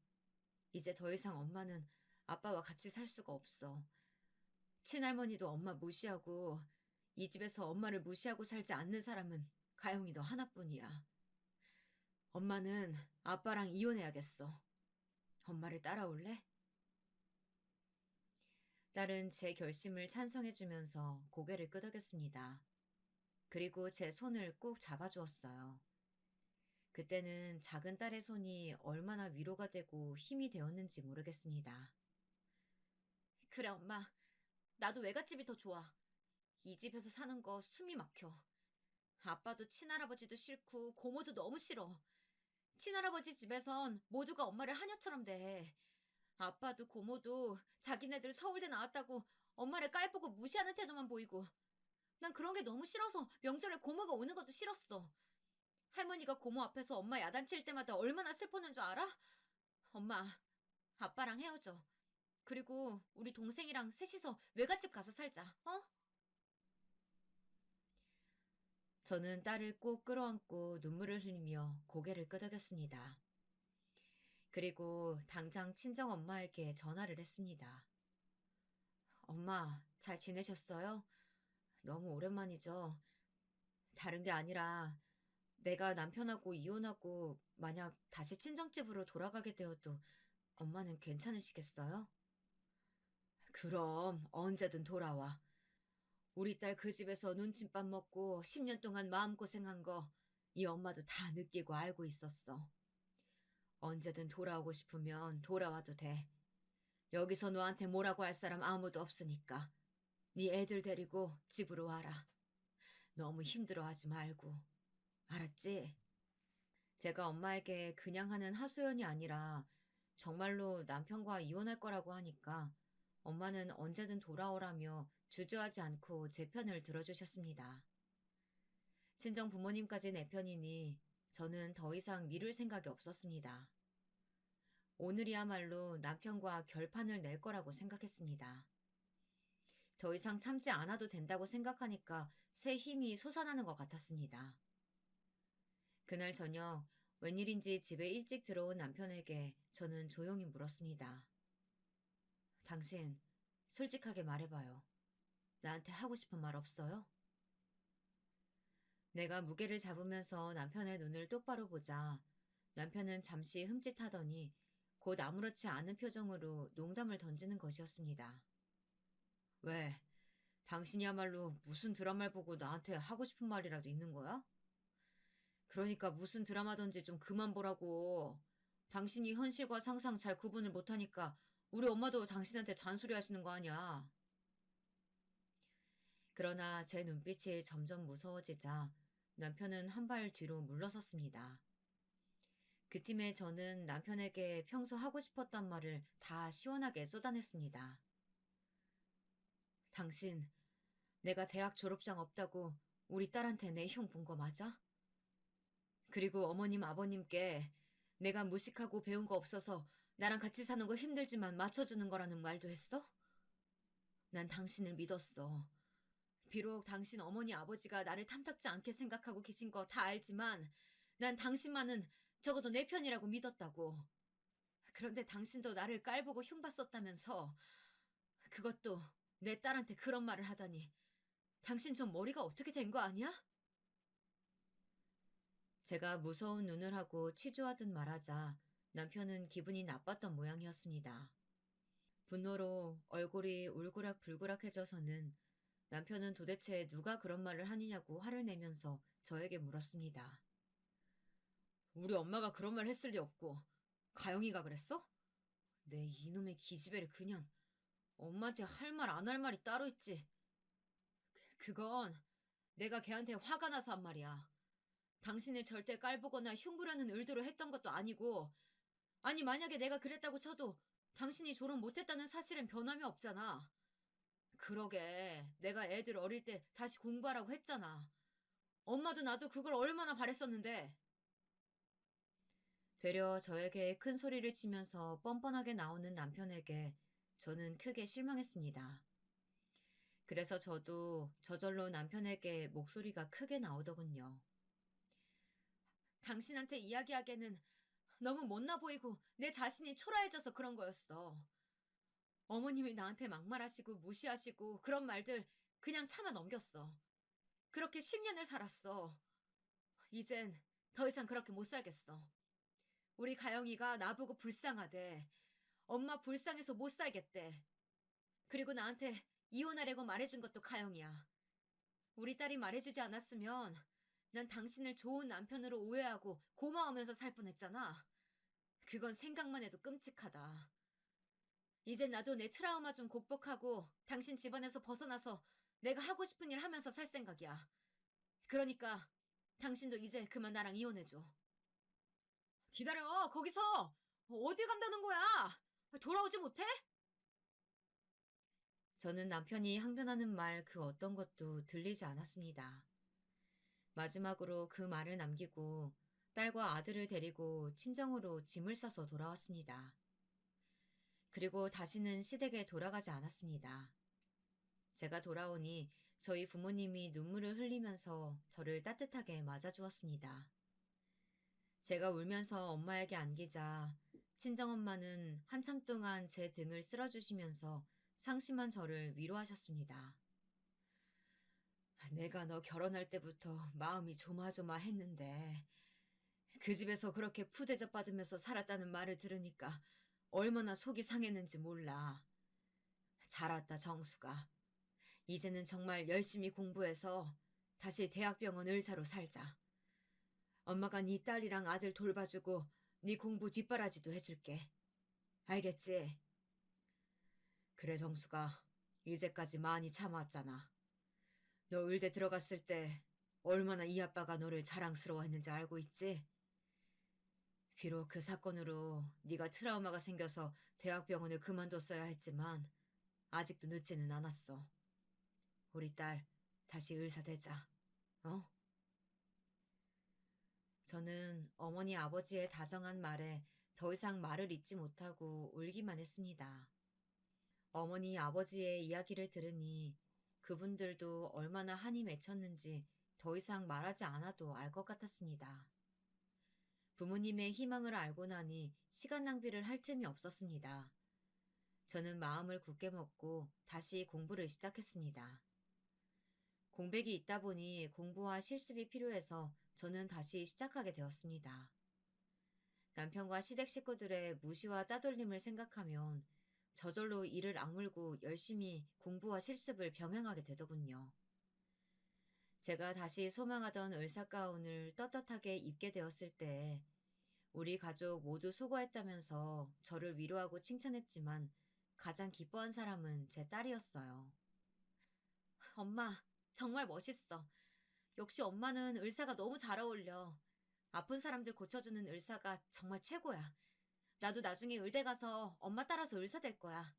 이제 더 이상 엄마는 아빠와 같이 살 수가 없어. 친할머니도 엄마 무시하고 이 집에서 엄마를 무시하고 살지 않는 사람은 가영이 너 하나뿐이야. 엄마는 아빠랑 이혼해야겠어. 엄마를 따라올래? 딸은 제 결심을 찬성해주면서 고개를 끄덕였습니다. 그리고 제 손을 꼭 잡아주었어요. 그때는 작은 딸의 손이 얼마나 위로가 되고 힘이 되었는지 모르겠습니다. 그래, 엄마. 나도 외갓집이 더 좋아. 이 집에서 사는 거 숨이 막혀. 아빠도 친할아버지도 싫고 고모도 너무 싫어. 친할아버지 집에선 모두가 엄마를 하녀처럼 대해. 아빠도 고모도 자기네들 서울대 나왔다고 엄마를 깔보고 무시하는 태도만 보이고. 난 그런 게 너무 싫어서 명절에 고모가 오는 것도 싫었어. 할머니가 고모 앞에서 엄마 야단칠 때마다 얼마나 슬펐는 줄 알아? 엄마, 아빠랑 헤어져. 그리고 우리 동생이랑 셋이서 외갓집 가서 살자, 어? 저는 딸을 꼭 끌어안고 눈물을 흘리며 고개를 끄덕였습니다. 그리고 당장 친정엄마에게 전화를 했습니다. 엄마, 잘 지내셨어요? 너무 오랜만이죠. 다른 게 아니라 내가 남편하고 이혼하고 만약 다시 친정집으로 돌아가게 되어도 엄마는 괜찮으시겠어요? 그럼 언제든 돌아와. 우리 딸 그 집에서 눈칫밥 먹고 10년 동안 마음고생한 거 이 엄마도 다 느끼고 알고 있었어. 언제든 돌아오고 싶으면 돌아와도 돼. 여기서 너한테 뭐라고 할 사람 아무도 없으니까. 네 애들 데리고 집으로 와라. 너무 힘들어하지 말고. 알았지? 제가 엄마에게 그냥 하는 하소연이 아니라 정말로 남편과 이혼할 거라고 하니까 엄마는 언제든 돌아오라며 주저하지 않고 제 편을 들어주셨습니다. 친정 부모님까지 내 편이니 저는 더 이상 미룰 생각이 없었습니다. 오늘이야말로 남편과 결판을 낼 거라고 생각했습니다. 더 이상 참지 않아도 된다고 생각하니까 새 힘이 솟아나는 것 같았습니다. 그날 저녁 웬일인지 집에 일찍 들어온 남편에게 저는 조용히 물었습니다. 당신 솔직하게 말해봐요. 나한테 하고 싶은 말 없어요? 내가 무게를 잡으면서 남편의 눈을 똑바로 보자 남편은 잠시 흠칫하더니 곧 아무렇지 않은 표정으로 농담을 던지는 것이었습니다. 왜? 당신이야말로 무슨 드라마를 보고 나한테 하고 싶은 말이라도 있는 거야? 그러니까 무슨 드라마든지 좀 그만 보라고. 당신이 현실과 상상 잘 구분을 못하니까 우리 엄마도 당신한테 잔소리 하시는 거 아니야. 그러나 제 눈빛이 점점 무서워지자 남편은 한 발 뒤로 물러섰습니다. 그 팀에 저는 남편에게 평소 하고 싶었던 말을 다 시원하게 쏟아냈습니다. 당신, 내가 대학 졸업장 없다고 우리 딸한테 내 흉 본 거 맞아? 그리고 어머님, 아버님께 내가 무식하고 배운 거 없어서 나랑 같이 사는 거 힘들지만 맞춰주는 거라는 말도 했어? 난 당신을 믿었어. 비록 당신 어머니, 아버지가 나를 탐탁지 않게 생각하고 계신 거 다 알지만 난 당신만은 적어도 내 편이라고 믿었다고. 그런데 당신도 나를 깔보고 흉봤었다면서 그것도 내 딸한테 그런 말을 하다니. 당신 좀 머리가 어떻게 된 거 아니야? 제가 무서운 눈을 하고 치조하듯 말하자 남편은 기분이 나빴던 모양이었습니다. 분노로 얼굴이 울그락불그락해져서는 남편은 도대체 누가 그런 말을 하느냐고 화를 내면서 저에게 물었습니다. 우리 엄마가 그런 말 했을 리 없고 가영이가 그랬어? 내 이놈의 기집애를 그냥 엄마한테 할 말 안 할 말이 따로 있지. 그건 내가 걔한테 화가 나서 한 말이야. 당신을 절대 깔보거나 흉보려는 의도로 했던 것도 아니고 아니 만약에 내가 그랬다고 쳐도 당신이 졸업 못했다는 사실은 변함이 없잖아. 그러게 내가 애들 어릴 때 다시 공부하라고 했잖아. 엄마도 나도 그걸 얼마나 바랬었는데. 되려 저에게 큰 소리를 치면서 뻔뻔하게 나오는 남편에게 저는 크게 실망했습니다. 그래서 저도 저절로 남편에게 목소리가 크게 나오더군요. 당신한테 이야기하기에는 너무 못나 보이고 내 자신이 초라해져서 그런 거였어. 어머님이 나한테 막말하시고 무시하시고 그런 말들 그냥 참아 넘겼어. 그렇게 10년을 살았어. 이젠 더 이상 그렇게 못 살겠어. 우리 가영이가 나보고 불쌍하대. 엄마 불쌍해서 못 살겠대. 그리고 나한테 이혼하려고 말해준 것도 가영이야. 우리 딸이 말해주지 않았으면 난 당신을 좋은 남편으로 오해하고 고마우면서 살 뻔했잖아. 그건 생각만 해도 끔찍하다. 이제 나도 내 트라우마 좀 극복하고 당신 집안에서 벗어나서 내가 하고 싶은 일 하면서 살 생각이야. 그러니까 당신도 이제 그만 나랑 이혼해줘. 기다려, 거기서! 어딜 간다는 거야? 돌아오지 못해? 저는 남편이 항변하는 말 그 어떤 것도 들리지 않았습니다. 마지막으로 그 말을 남기고 딸과 아들을 데리고 친정으로 짐을 싸서 돌아왔습니다. 그리고 다시는 시댁에 돌아가지 않았습니다. 제가 돌아오니 저희 부모님이 눈물을 흘리면서 저를 따뜻하게 맞아주었습니다. 제가 울면서 엄마에게 안기자 친정엄마는 한참 동안 제 등을 쓸어주시면서 상심한 저를 위로하셨습니다. 내가 너 결혼할 때부터 마음이 조마조마했는데 그 집에서 그렇게 푸대접 받으면서 살았다는 말을 들으니까 얼마나 속이 상했는지 몰라. 잘 왔다 정수가. 이제는 정말 열심히 공부해서 다시 대학병원 의사로 살자. 엄마가 네 딸이랑 아들 돌봐주고 네 공부 뒷바라지도 해줄게. 알겠지? 그래 정수가 이제까지 많이 참아왔잖아. 너 의대 들어갔을 때 얼마나 이 아빠가 너를 자랑스러워했는지 알고 있지? 비록 그 사건으로 네가 트라우마가 생겨서 대학병원을 그만뒀어야 했지만 아직도 늦지는 않았어. 우리 딸 다시 의사 되자. 어? 저는 어머니 아버지의 다정한 말에 더 이상 말을 잇지 못하고 울기만 했습니다. 어머니 아버지의 이야기를 들으니 그분들도 얼마나 한이 맺혔는지 더 이상 말하지 않아도 알 것 같았습니다. 부모님의 희망을 알고 나니 시간 낭비를 할 틈이 없었습니다. 저는 마음을 굳게 먹고 다시 공부를 시작했습니다. 공백이 있다 보니 공부와 실습이 필요해서 저는 다시 시작하게 되었습니다. 남편과 시댁 식구들의 무시와 따돌림을 생각하면 저절로 이를 악물고 열심히 공부와 실습을 병행하게 되더군요. 제가 다시 소망하던 을사가운을 떳떳하게 입게 되었을 때 우리 가족 모두 수고했다면서 저를 위로하고 칭찬했지만 가장 기뻐한 사람은 제 딸이었어요. 엄마, 정말 멋있어. 역시 엄마는 의사가 너무 잘 어울려. 아픈 사람들 고쳐주는 의사가 정말 최고야. 나도 나중에 의대 가서 엄마 따라서 의사 될 거야.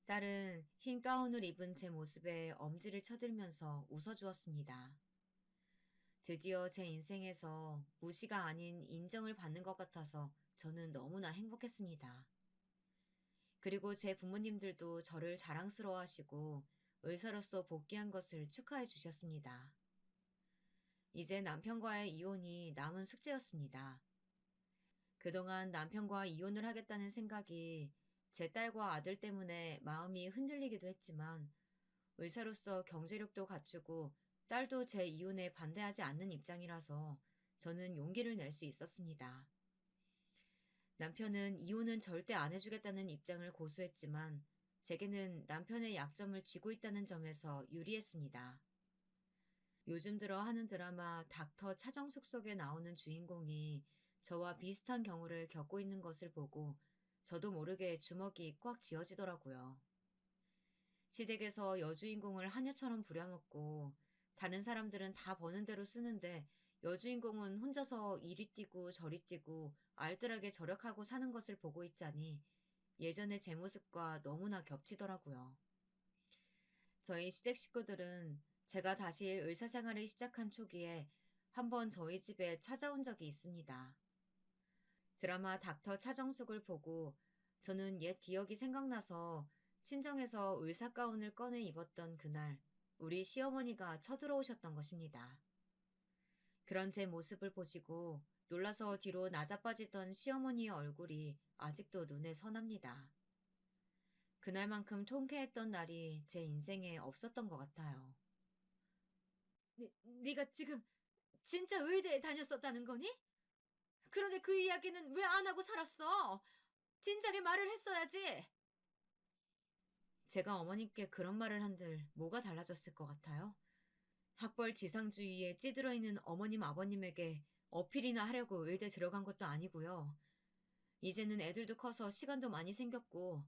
딸은 흰 가운을 입은 제 모습에 엄지를 쳐들면서 웃어주었습니다. 드디어 제 인생에서 무시가 아닌 인정을 받는 것 같아서 저는 너무나 행복했습니다. 그리고 제 부모님들도 저를 자랑스러워 하시고 의사로서 복귀한 것을 축하해 주셨습니다. 이제 남편과의 이혼이 남은 숙제였습니다. 그동안 남편과 이혼을 하겠다는 생각이 제 딸과 아들 때문에 마음이 흔들리기도 했지만 의사로서 경제력도 갖추고 딸도 제 이혼에 반대하지 않는 입장이라서 저는 용기를 낼 수 있었습니다. 남편은 이혼은 절대 안 해주겠다는 입장을 고수했지만 제게는 남편의 약점을 쥐고 있다는 점에서 유리했습니다. 요즘 들어 하는 드라마 닥터 차정숙 속에 나오는 주인공이 저와 비슷한 경우를 겪고 있는 것을 보고 저도 모르게 주먹이 꽉 쥐어지더라고요. 시댁에서 여주인공을 하녀처럼 부려먹고 다른 사람들은 다 버는 대로 쓰는데 여주인공은 혼자서 이리 뛰고 저리 뛰고 알뜰하게 절약하고 사는 것을 보고 있자니 예전의 제 모습과 너무나 겹치더라고요. 저희 시댁 식구들은 제가 다시 의사 생활을 시작한 초기에 한번 저희 집에 찾아온 적이 있습니다. 드라마 닥터 차정숙을 보고 저는 옛 기억이 생각나서 친정에서 의사 가운을 꺼내 입었던 그날 우리 시어머니가 쳐들어오셨던 것입니다. 그런 제 모습을 보시고 놀라서 뒤로 낮아빠지던 시어머니의 얼굴이 아직도 눈에 선합니다. 그날만큼 통쾌했던 날이 제 인생에 없었던 것 같아요. 네가 지금 진짜 의대에 다녔었다는 거니? 그런데 그 이야기는 왜 안 하고 살았어? 진작에 말을 했어야지. 제가 어머님께 그런 말을 한들 뭐가 달라졌을 것 같아요? 학벌 지상주의에 찌들어 있는 어머님 아버님에게 어필이나 하려고 의대 들어간 것도 아니고요. 이제는 애들도 커서 시간도 많이 생겼고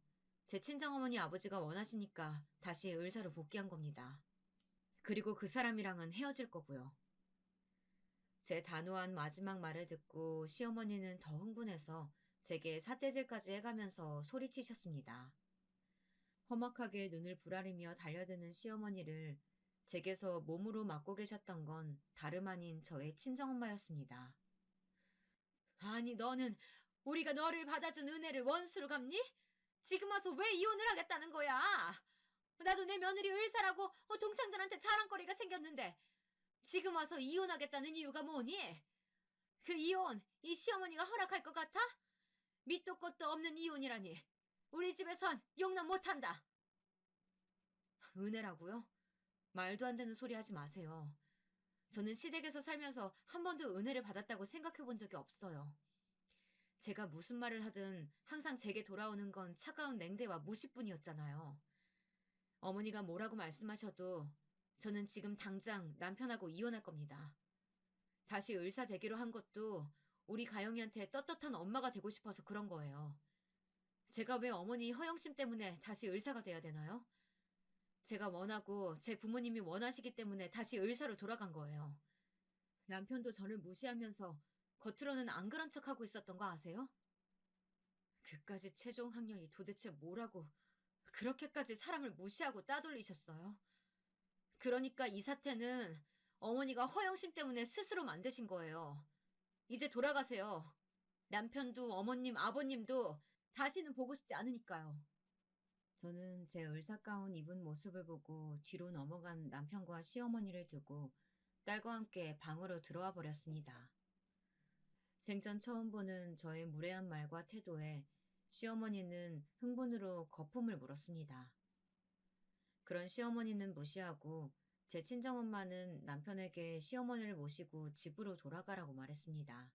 제 친정어머니 아버지가 원하시니까 다시 의사로 복귀한 겁니다. 그리고 그 사람이랑은 헤어질 거고요. 제 단호한 마지막 말을 듣고 시어머니는 더 흥분해서 제게 삿대질까지 해가면서 소리치셨습니다. 험악하게 눈을 부라리며 달려드는 시어머니를 제게서 몸으로 맞고 계셨던 건 다름 아닌 저의 친정엄마였습니다. 아니 너는 우리가 너를 받아준 은혜를 원수로 갚니? 지금 와서 왜 이혼을 하겠다는 거야? 나도 내 며느리 의사라고 동창들한테 자랑거리가 생겼는데 지금 와서 이혼하겠다는 이유가 뭐니? 그 이혼 이 시어머니가 허락할 것 같아? 밑도 끝도 없는 이혼이라니 우리 집에선 용납 못한다. 은혜라고요? 말도 안 되는 소리 하지 마세요. 저는 시댁에서 살면서 한 번도 은혜를 받았다고 생각해 본 적이 없어요. 제가 무슨 말을 하든 항상 제게 돌아오는 건 차가운 냉대와 무시뿐이었잖아요. 어머니가 뭐라고 말씀하셔도 저는 지금 당장 남편하고 이혼할 겁니다. 다시 의사 되기로 한 것도 우리 가영이한테 떳떳한 엄마가 되고 싶어서 그런 거예요. 제가 왜 어머니 허영심 때문에 다시 의사가 돼야 되나요? 제가 원하고 제 부모님이 원하시기 때문에 다시 의사로 돌아간 거예요. 남편도 저를 무시하면서 겉으로는 안 그런 척하고 있었던 거 아세요? 그까지 최종 학력이 도대체 뭐라고 그렇게까지 사람을 무시하고 따돌리셨어요? 그러니까 이 사태는 어머니가 허영심 때문에 스스로 만드신 거예요. 이제 돌아가세요. 남편도 어머님, 아버님도 다시는 보고 싶지 않으니까요. 저는 제 의사 가운 입은 모습을 보고 뒤로 넘어간 남편과 시어머니를 두고 딸과 함께 방으로 들어와 버렸습니다. 생전 처음 보는 저의 무례한 말과 태도에 시어머니는 흥분으로 거품을 물었습니다. 그런 시어머니는 무시하고 제 친정엄마는 남편에게 시어머니를 모시고 집으로 돌아가라고 말했습니다.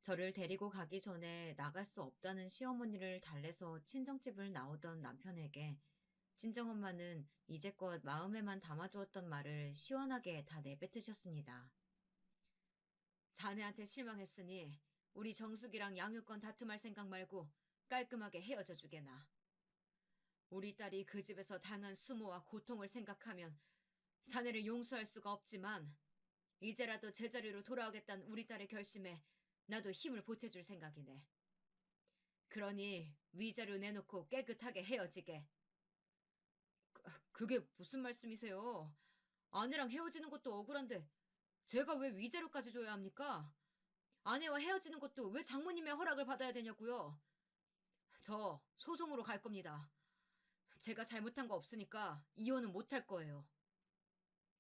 저를 데리고 가기 전에 나갈 수 없다는 시어머니를 달래서 친정집을 나오던 남편에게 친정엄마는 이제껏 마음에만 담아두었던 말을 시원하게 다 내뱉으셨습니다. 자네한테 실망했으니 우리 정숙이랑 양육권 다툼할 생각 말고 깔끔하게 헤어져 주게나. 우리 딸이 그 집에서 당한 수모와 고통을 생각하면 자네를 용서할 수가 없지만 이제라도 제자리로 돌아오겠다는 우리 딸의 결심에 나도 힘을 보태줄 생각이네. 그러니 위자료 내놓고 깨끗하게 헤어지게. 그게 무슨 말씀이세요? 아내랑 헤어지는 것도 억울한데 제가 왜 위자료까지 줘야 합니까? 아내와 헤어지는 것도 왜 장모님의 허락을 받아야 되냐고요? 저 소송으로 갈 겁니다. 제가 잘못한 거 없으니까 이혼은 못 할 거예요.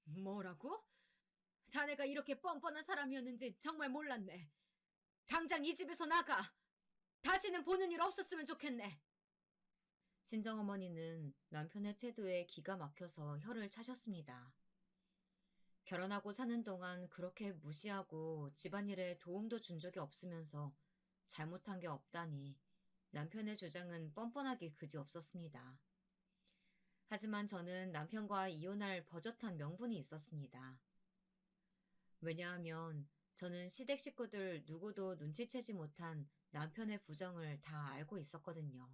뭐라고? 자네가 이렇게 뻔뻔한 사람이었는지 정말 몰랐네. 당장 이 집에서 나가! 다시는 보는 일 없었으면 좋겠네. 친정어머니는 남편의 태도에 기가 막혀서 혀를 차셨습니다. 결혼하고 사는 동안 그렇게 무시하고 집안일에 도움도 준 적이 없으면서 잘못한 게 없다니 남편의 주장은 뻔뻔하기 그지없었습니다. 하지만 저는 남편과 이혼할 버젓한 명분이 있었습니다. 왜냐하면 저는 시댁 식구들 누구도 눈치채지 못한 남편의 부정을 다 알고 있었거든요.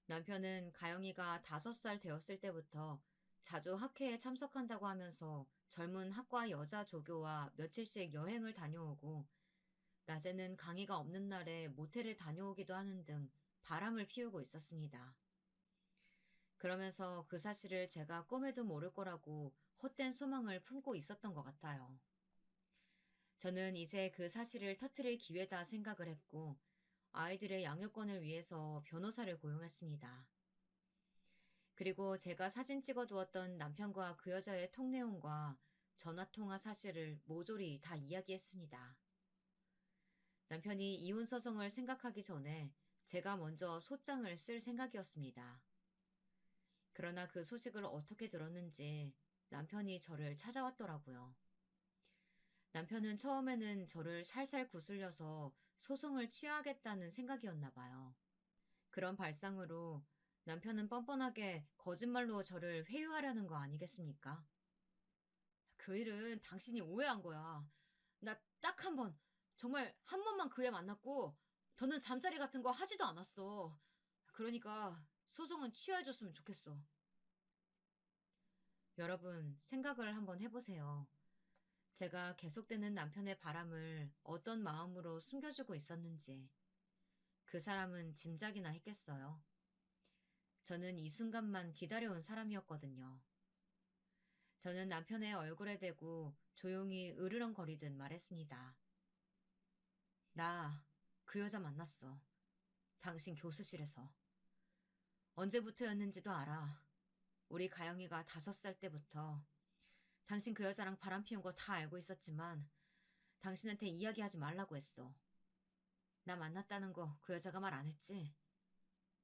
남편은 가영이가 5살 되었을 때부터 자주 학회에 참석한다고 하면서 젊은 학과 여자 조교와 며칠씩 여행을 다녀오고 낮에는 강의가 없는 날에 모텔을 다녀오기도 하는 등 바람을 피우고 있었습니다. 그러면서 그 사실을 제가 꿈에도 모를 거라고 헛된 소망을 품고 있었던 것 같아요. 저는 이제 그 사실을 터뜨릴 기회다 생각을 했고 아이들의 양육권을 위해서 변호사를 고용했습니다. 그리고 제가 사진 찍어 두었던 남편과 그 여자의 통 내용과 전화통화 사실을 모조리 다 이야기했습니다. 남편이 이혼 소송을 생각하기 전에 제가 먼저 소장을 쓸 생각이었습니다. 그러나 그 소식을 어떻게 들었는지 남편이 저를 찾아왔더라고요. 남편은 처음에는 저를 살살 구슬려서 소송을 취하하겠다는 생각이었나 봐요. 그런 발상으로 남편은 뻔뻔하게 거짓말로 저를 회유하려는 거 아니겠습니까? 그 일은 당신이 오해한 거야. 나 딱 한 번, 정말 한 번만 그 애 만났고 더는 잠자리 같은 거 하지도 않았어. 그러니까 소송은 취하해줬으면 좋겠어. 여러분, 생각을 한번 해보세요. 제가 계속되는 남편의 바람을 어떤 마음으로 숨겨주고 있었는지 그 사람은 짐작이나 했겠어요. 저는 이 순간만 기다려온 사람이었거든요. 저는 남편의 얼굴에 대고 조용히 으르렁거리듯 말했습니다. 나 그 여자 만났어. 당신 교수실에서. 언제부터였는지도 알아. 우리 가영이가 5살 때부터 당신 그 여자랑 바람 피운 거 다 알고 있었지만 당신한테 이야기하지 말라고 했어. 나 만났다는 거 그 여자가 말 안 했지?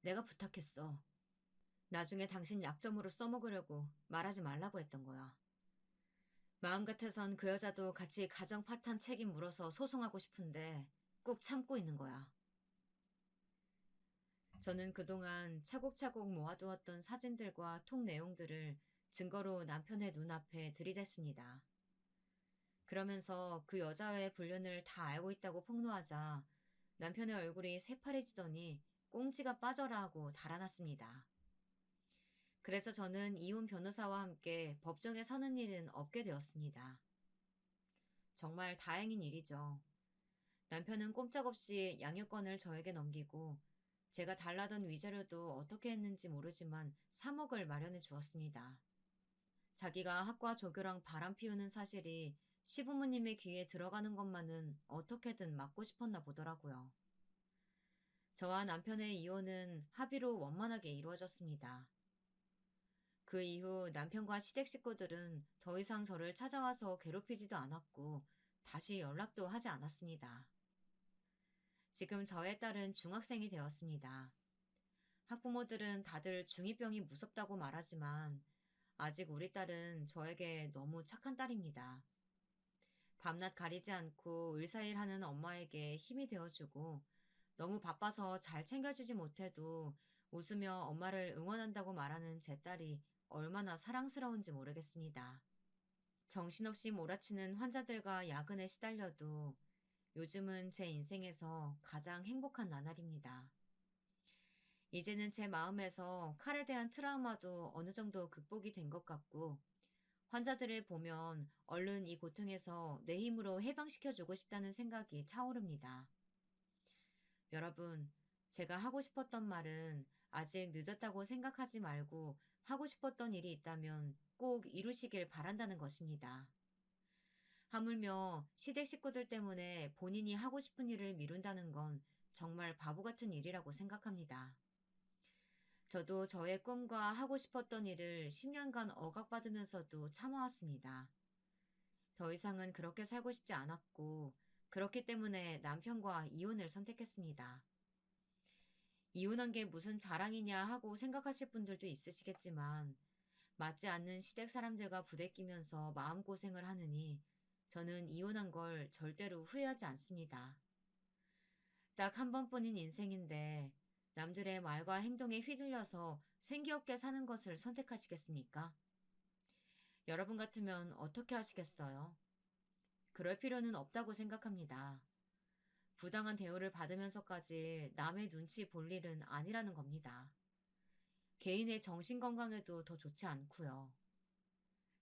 내가 부탁했어. 나중에 당신 약점으로 써먹으려고 말하지 말라고 했던 거야. 마음 같아선 그 여자도 같이 가정 파탄 책임 물어서 소송하고 싶은데 꾹 참고 있는 거야. 저는 그동안 차곡차곡 모아두었던 사진들과 통 내용들을 증거로 남편의 눈앞에 들이댔습니다. 그러면서 그 여자와의 불륜을 다 알고 있다고 폭로하자 남편의 얼굴이 새파래지더니 꽁지가 빠져라 하고 달아났습니다. 그래서 저는 이혼 변호사와 함께 법정에 서는 일은 없게 되었습니다. 정말 다행인 일이죠. 남편은 꼼짝없이 양육권을 저에게 넘기고 제가 달라던 위자료도 어떻게 했는지 모르지만 3억을 마련해 주었습니다. 자기가 학과 조교랑 바람 피우는 사실이 시부모님의 귀에 들어가는 것만은 어떻게든 막고 싶었나 보더라고요. 저와 남편의 이혼은 합의로 원만하게 이루어졌습니다. 그 이후 남편과 시댁 식구들은 더 이상 저를 찾아와서 괴롭히지도 않았고 다시 연락도 하지 않았습니다. 지금 저의 딸은 중학생이 되었습니다. 학부모들은 다들 중2병이 무섭다고 말하지만 아직 우리 딸은 저에게 너무 착한 딸입니다. 밤낮 가리지 않고 의사일 하는 엄마에게 힘이 되어주고 너무 바빠서 잘 챙겨주지 못해도 웃으며 엄마를 응원한다고 말하는 제 딸이 얼마나 사랑스러운지 모르겠습니다. 정신없이 몰아치는 환자들과 야근에 시달려도 요즘은 제 인생에서 가장 행복한 나날입니다. 이제는 제 마음에서 칼에 대한 트라우마도 어느 정도 극복이 된 것 같고, 환자들을 보면 얼른 이 고통에서 내 힘으로 해방시켜주고 싶다는 생각이 차오릅니다. 여러분, 제가 하고 싶었던 말은 아직 늦었다고 생각하지 말고 하고 싶었던 일이 있다면 꼭 이루시길 바란다는 것입니다. 하물며 시댁 식구들 때문에 본인이 하고 싶은 일을 미룬다는 건 정말 바보 같은 일이라고 생각합니다. 저도 저의 꿈과 하고 싶었던 일을 10년간 억압받으면서도 참아왔습니다. 더 이상은 그렇게 살고 싶지 않았고, 그렇기 때문에 남편과 이혼을 선택했습니다. 이혼한 게 무슨 자랑이냐 하고 생각하실 분들도 있으시겠지만, 맞지 않는 시댁 사람들과 부대끼면서 마음고생을 하느니, 저는 이혼한 걸 절대로 후회하지 않습니다. 딱 한 번뿐인 인생인데, 남들의 말과 행동에 휘둘려서 생기 없게 사는 것을 선택하시겠습니까? 여러분 같으면 어떻게 하시겠어요? 그럴 필요는 없다고 생각합니다. 부당한 대우를 받으면서까지 남의 눈치 볼 일은 아니라는 겁니다. 개인의 정신 건강에도 더 좋지 않고요.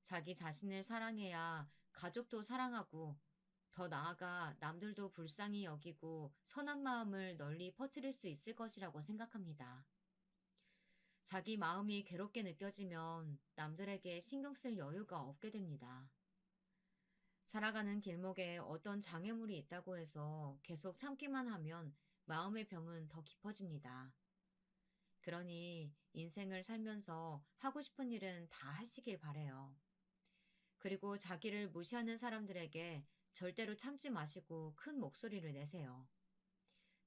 자기 자신을 사랑해야 가족도 사랑하고 더 나아가 남들도 불쌍히 여기고 선한 마음을 널리 퍼뜨릴 수 있을 것이라고 생각합니다. 자기 마음이 괴롭게 느껴지면 남들에게 신경 쓸 여유가 없게 됩니다. 살아가는 길목에 어떤 장애물이 있다고 해서 계속 참기만 하면 마음의 병은 더 깊어집니다. 그러니 인생을 살면서 하고 싶은 일은 다 하시길 바래요. 그리고 자기를 무시하는 사람들에게 절대로 참지 마시고 큰 목소리를 내세요.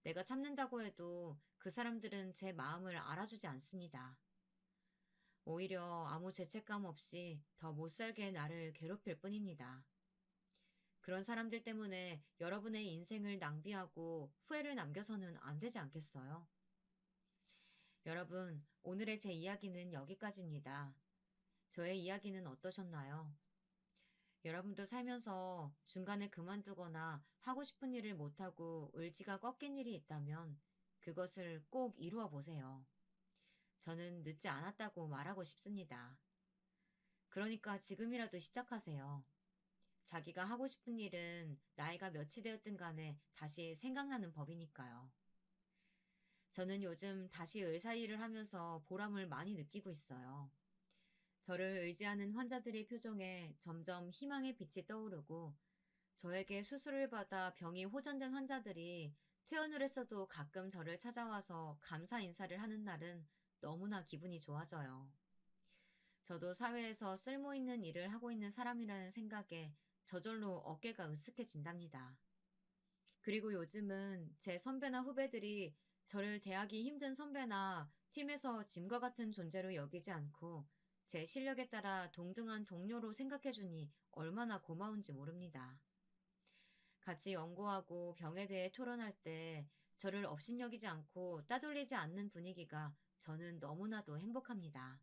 내가 참는다고 해도 그 사람들은 제 마음을 알아주지 않습니다. 오히려 아무 죄책감 없이 더 못살게 나를 괴롭힐 뿐입니다. 그런 사람들 때문에 여러분의 인생을 낭비하고 후회를 남겨서는 안 되지 않겠어요? 여러분, 오늘의 제 이야기는 여기까지입니다. 저의 이야기는 어떠셨나요? 여러분도 살면서 중간에 그만두거나 하고 싶은 일을 못하고 의지가 꺾인 일이 있다면 그것을 꼭 이루어 보세요. 저는 늦지 않았다고 말하고 싶습니다. 그러니까 지금이라도 시작하세요. 자기가 하고 싶은 일은 나이가 몇이 되었든 간에 다시 생각나는 법이니까요. 저는 요즘 다시 의사 일을 하면서 보람을 많이 느끼고 있어요. 저를 의지하는 환자들의 표정에 점점 희망의 빛이 떠오르고 저에게 수술을 받아 병이 호전된 환자들이 퇴원을 했어도 가끔 저를 찾아와서 감사 인사를 하는 날은 너무나 기분이 좋아져요. 저도 사회에서 쓸모 있는 일을 하고 있는 사람이라는 생각에 저절로 어깨가 으쓱해진답니다. 그리고 요즘은 제 선배나 후배들이 저를 대하기 힘든 선배나 팀에서 짐과 같은 존재로 여기지 않고 제 실력에 따라 동등한 동료로 생각해주니 얼마나 고마운지 모릅니다. 같이 연구하고 병에 대해 토론할 때 저를 업신여기지 않고 따돌리지 않는 분위기가 저는 너무나도 행복합니다.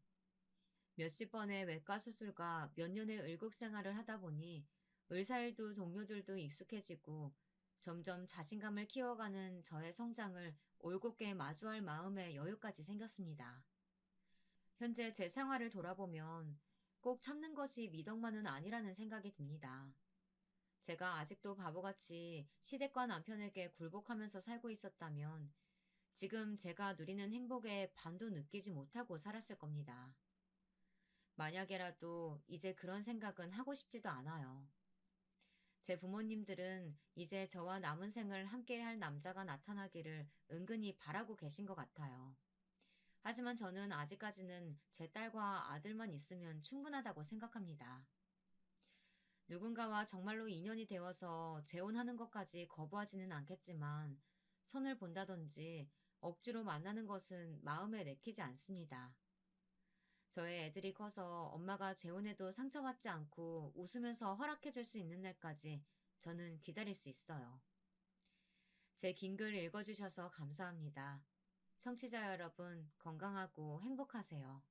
몇십 번의 외과 수술과 몇 년의 의국 생활을 하다 보니 의사일도 동료들도 익숙해지고 점점 자신감을 키워가는 저의 성장을 올곧게 마주할 마음의 여유까지 생겼습니다. 현재 제 생활을 돌아보면 꼭 참는 것이 미덕만은 아니라는 생각이 듭니다. 제가 아직도 바보같이 시댁과 남편에게 굴복하면서 살고 있었다면 지금 제가 누리는 행복의 반도 느끼지 못하고 살았을 겁니다. 만약에라도 이제 그런 생각은 하고 싶지도 않아요. 제 부모님들은 이제 저와 남은 생을 함께 할 남자가 나타나기를 은근히 바라고 계신 것 같아요. 하지만 저는 아직까지는 제 딸과 아들만 있으면 충분하다고 생각합니다. 누군가와 정말로 인연이 되어서 재혼하는 것까지 거부하지는 않겠지만 선을 본다든지 억지로 만나는 것은 마음에 내키지 않습니다. 저의 애들이 커서 엄마가 재혼해도 상처받지 않고 웃으면서 허락해줄 수 있는 날까지 저는 기다릴 수 있어요. 제 긴 글 읽어주셔서 감사합니다. 청취자 여러분, 건강하고 행복하세요.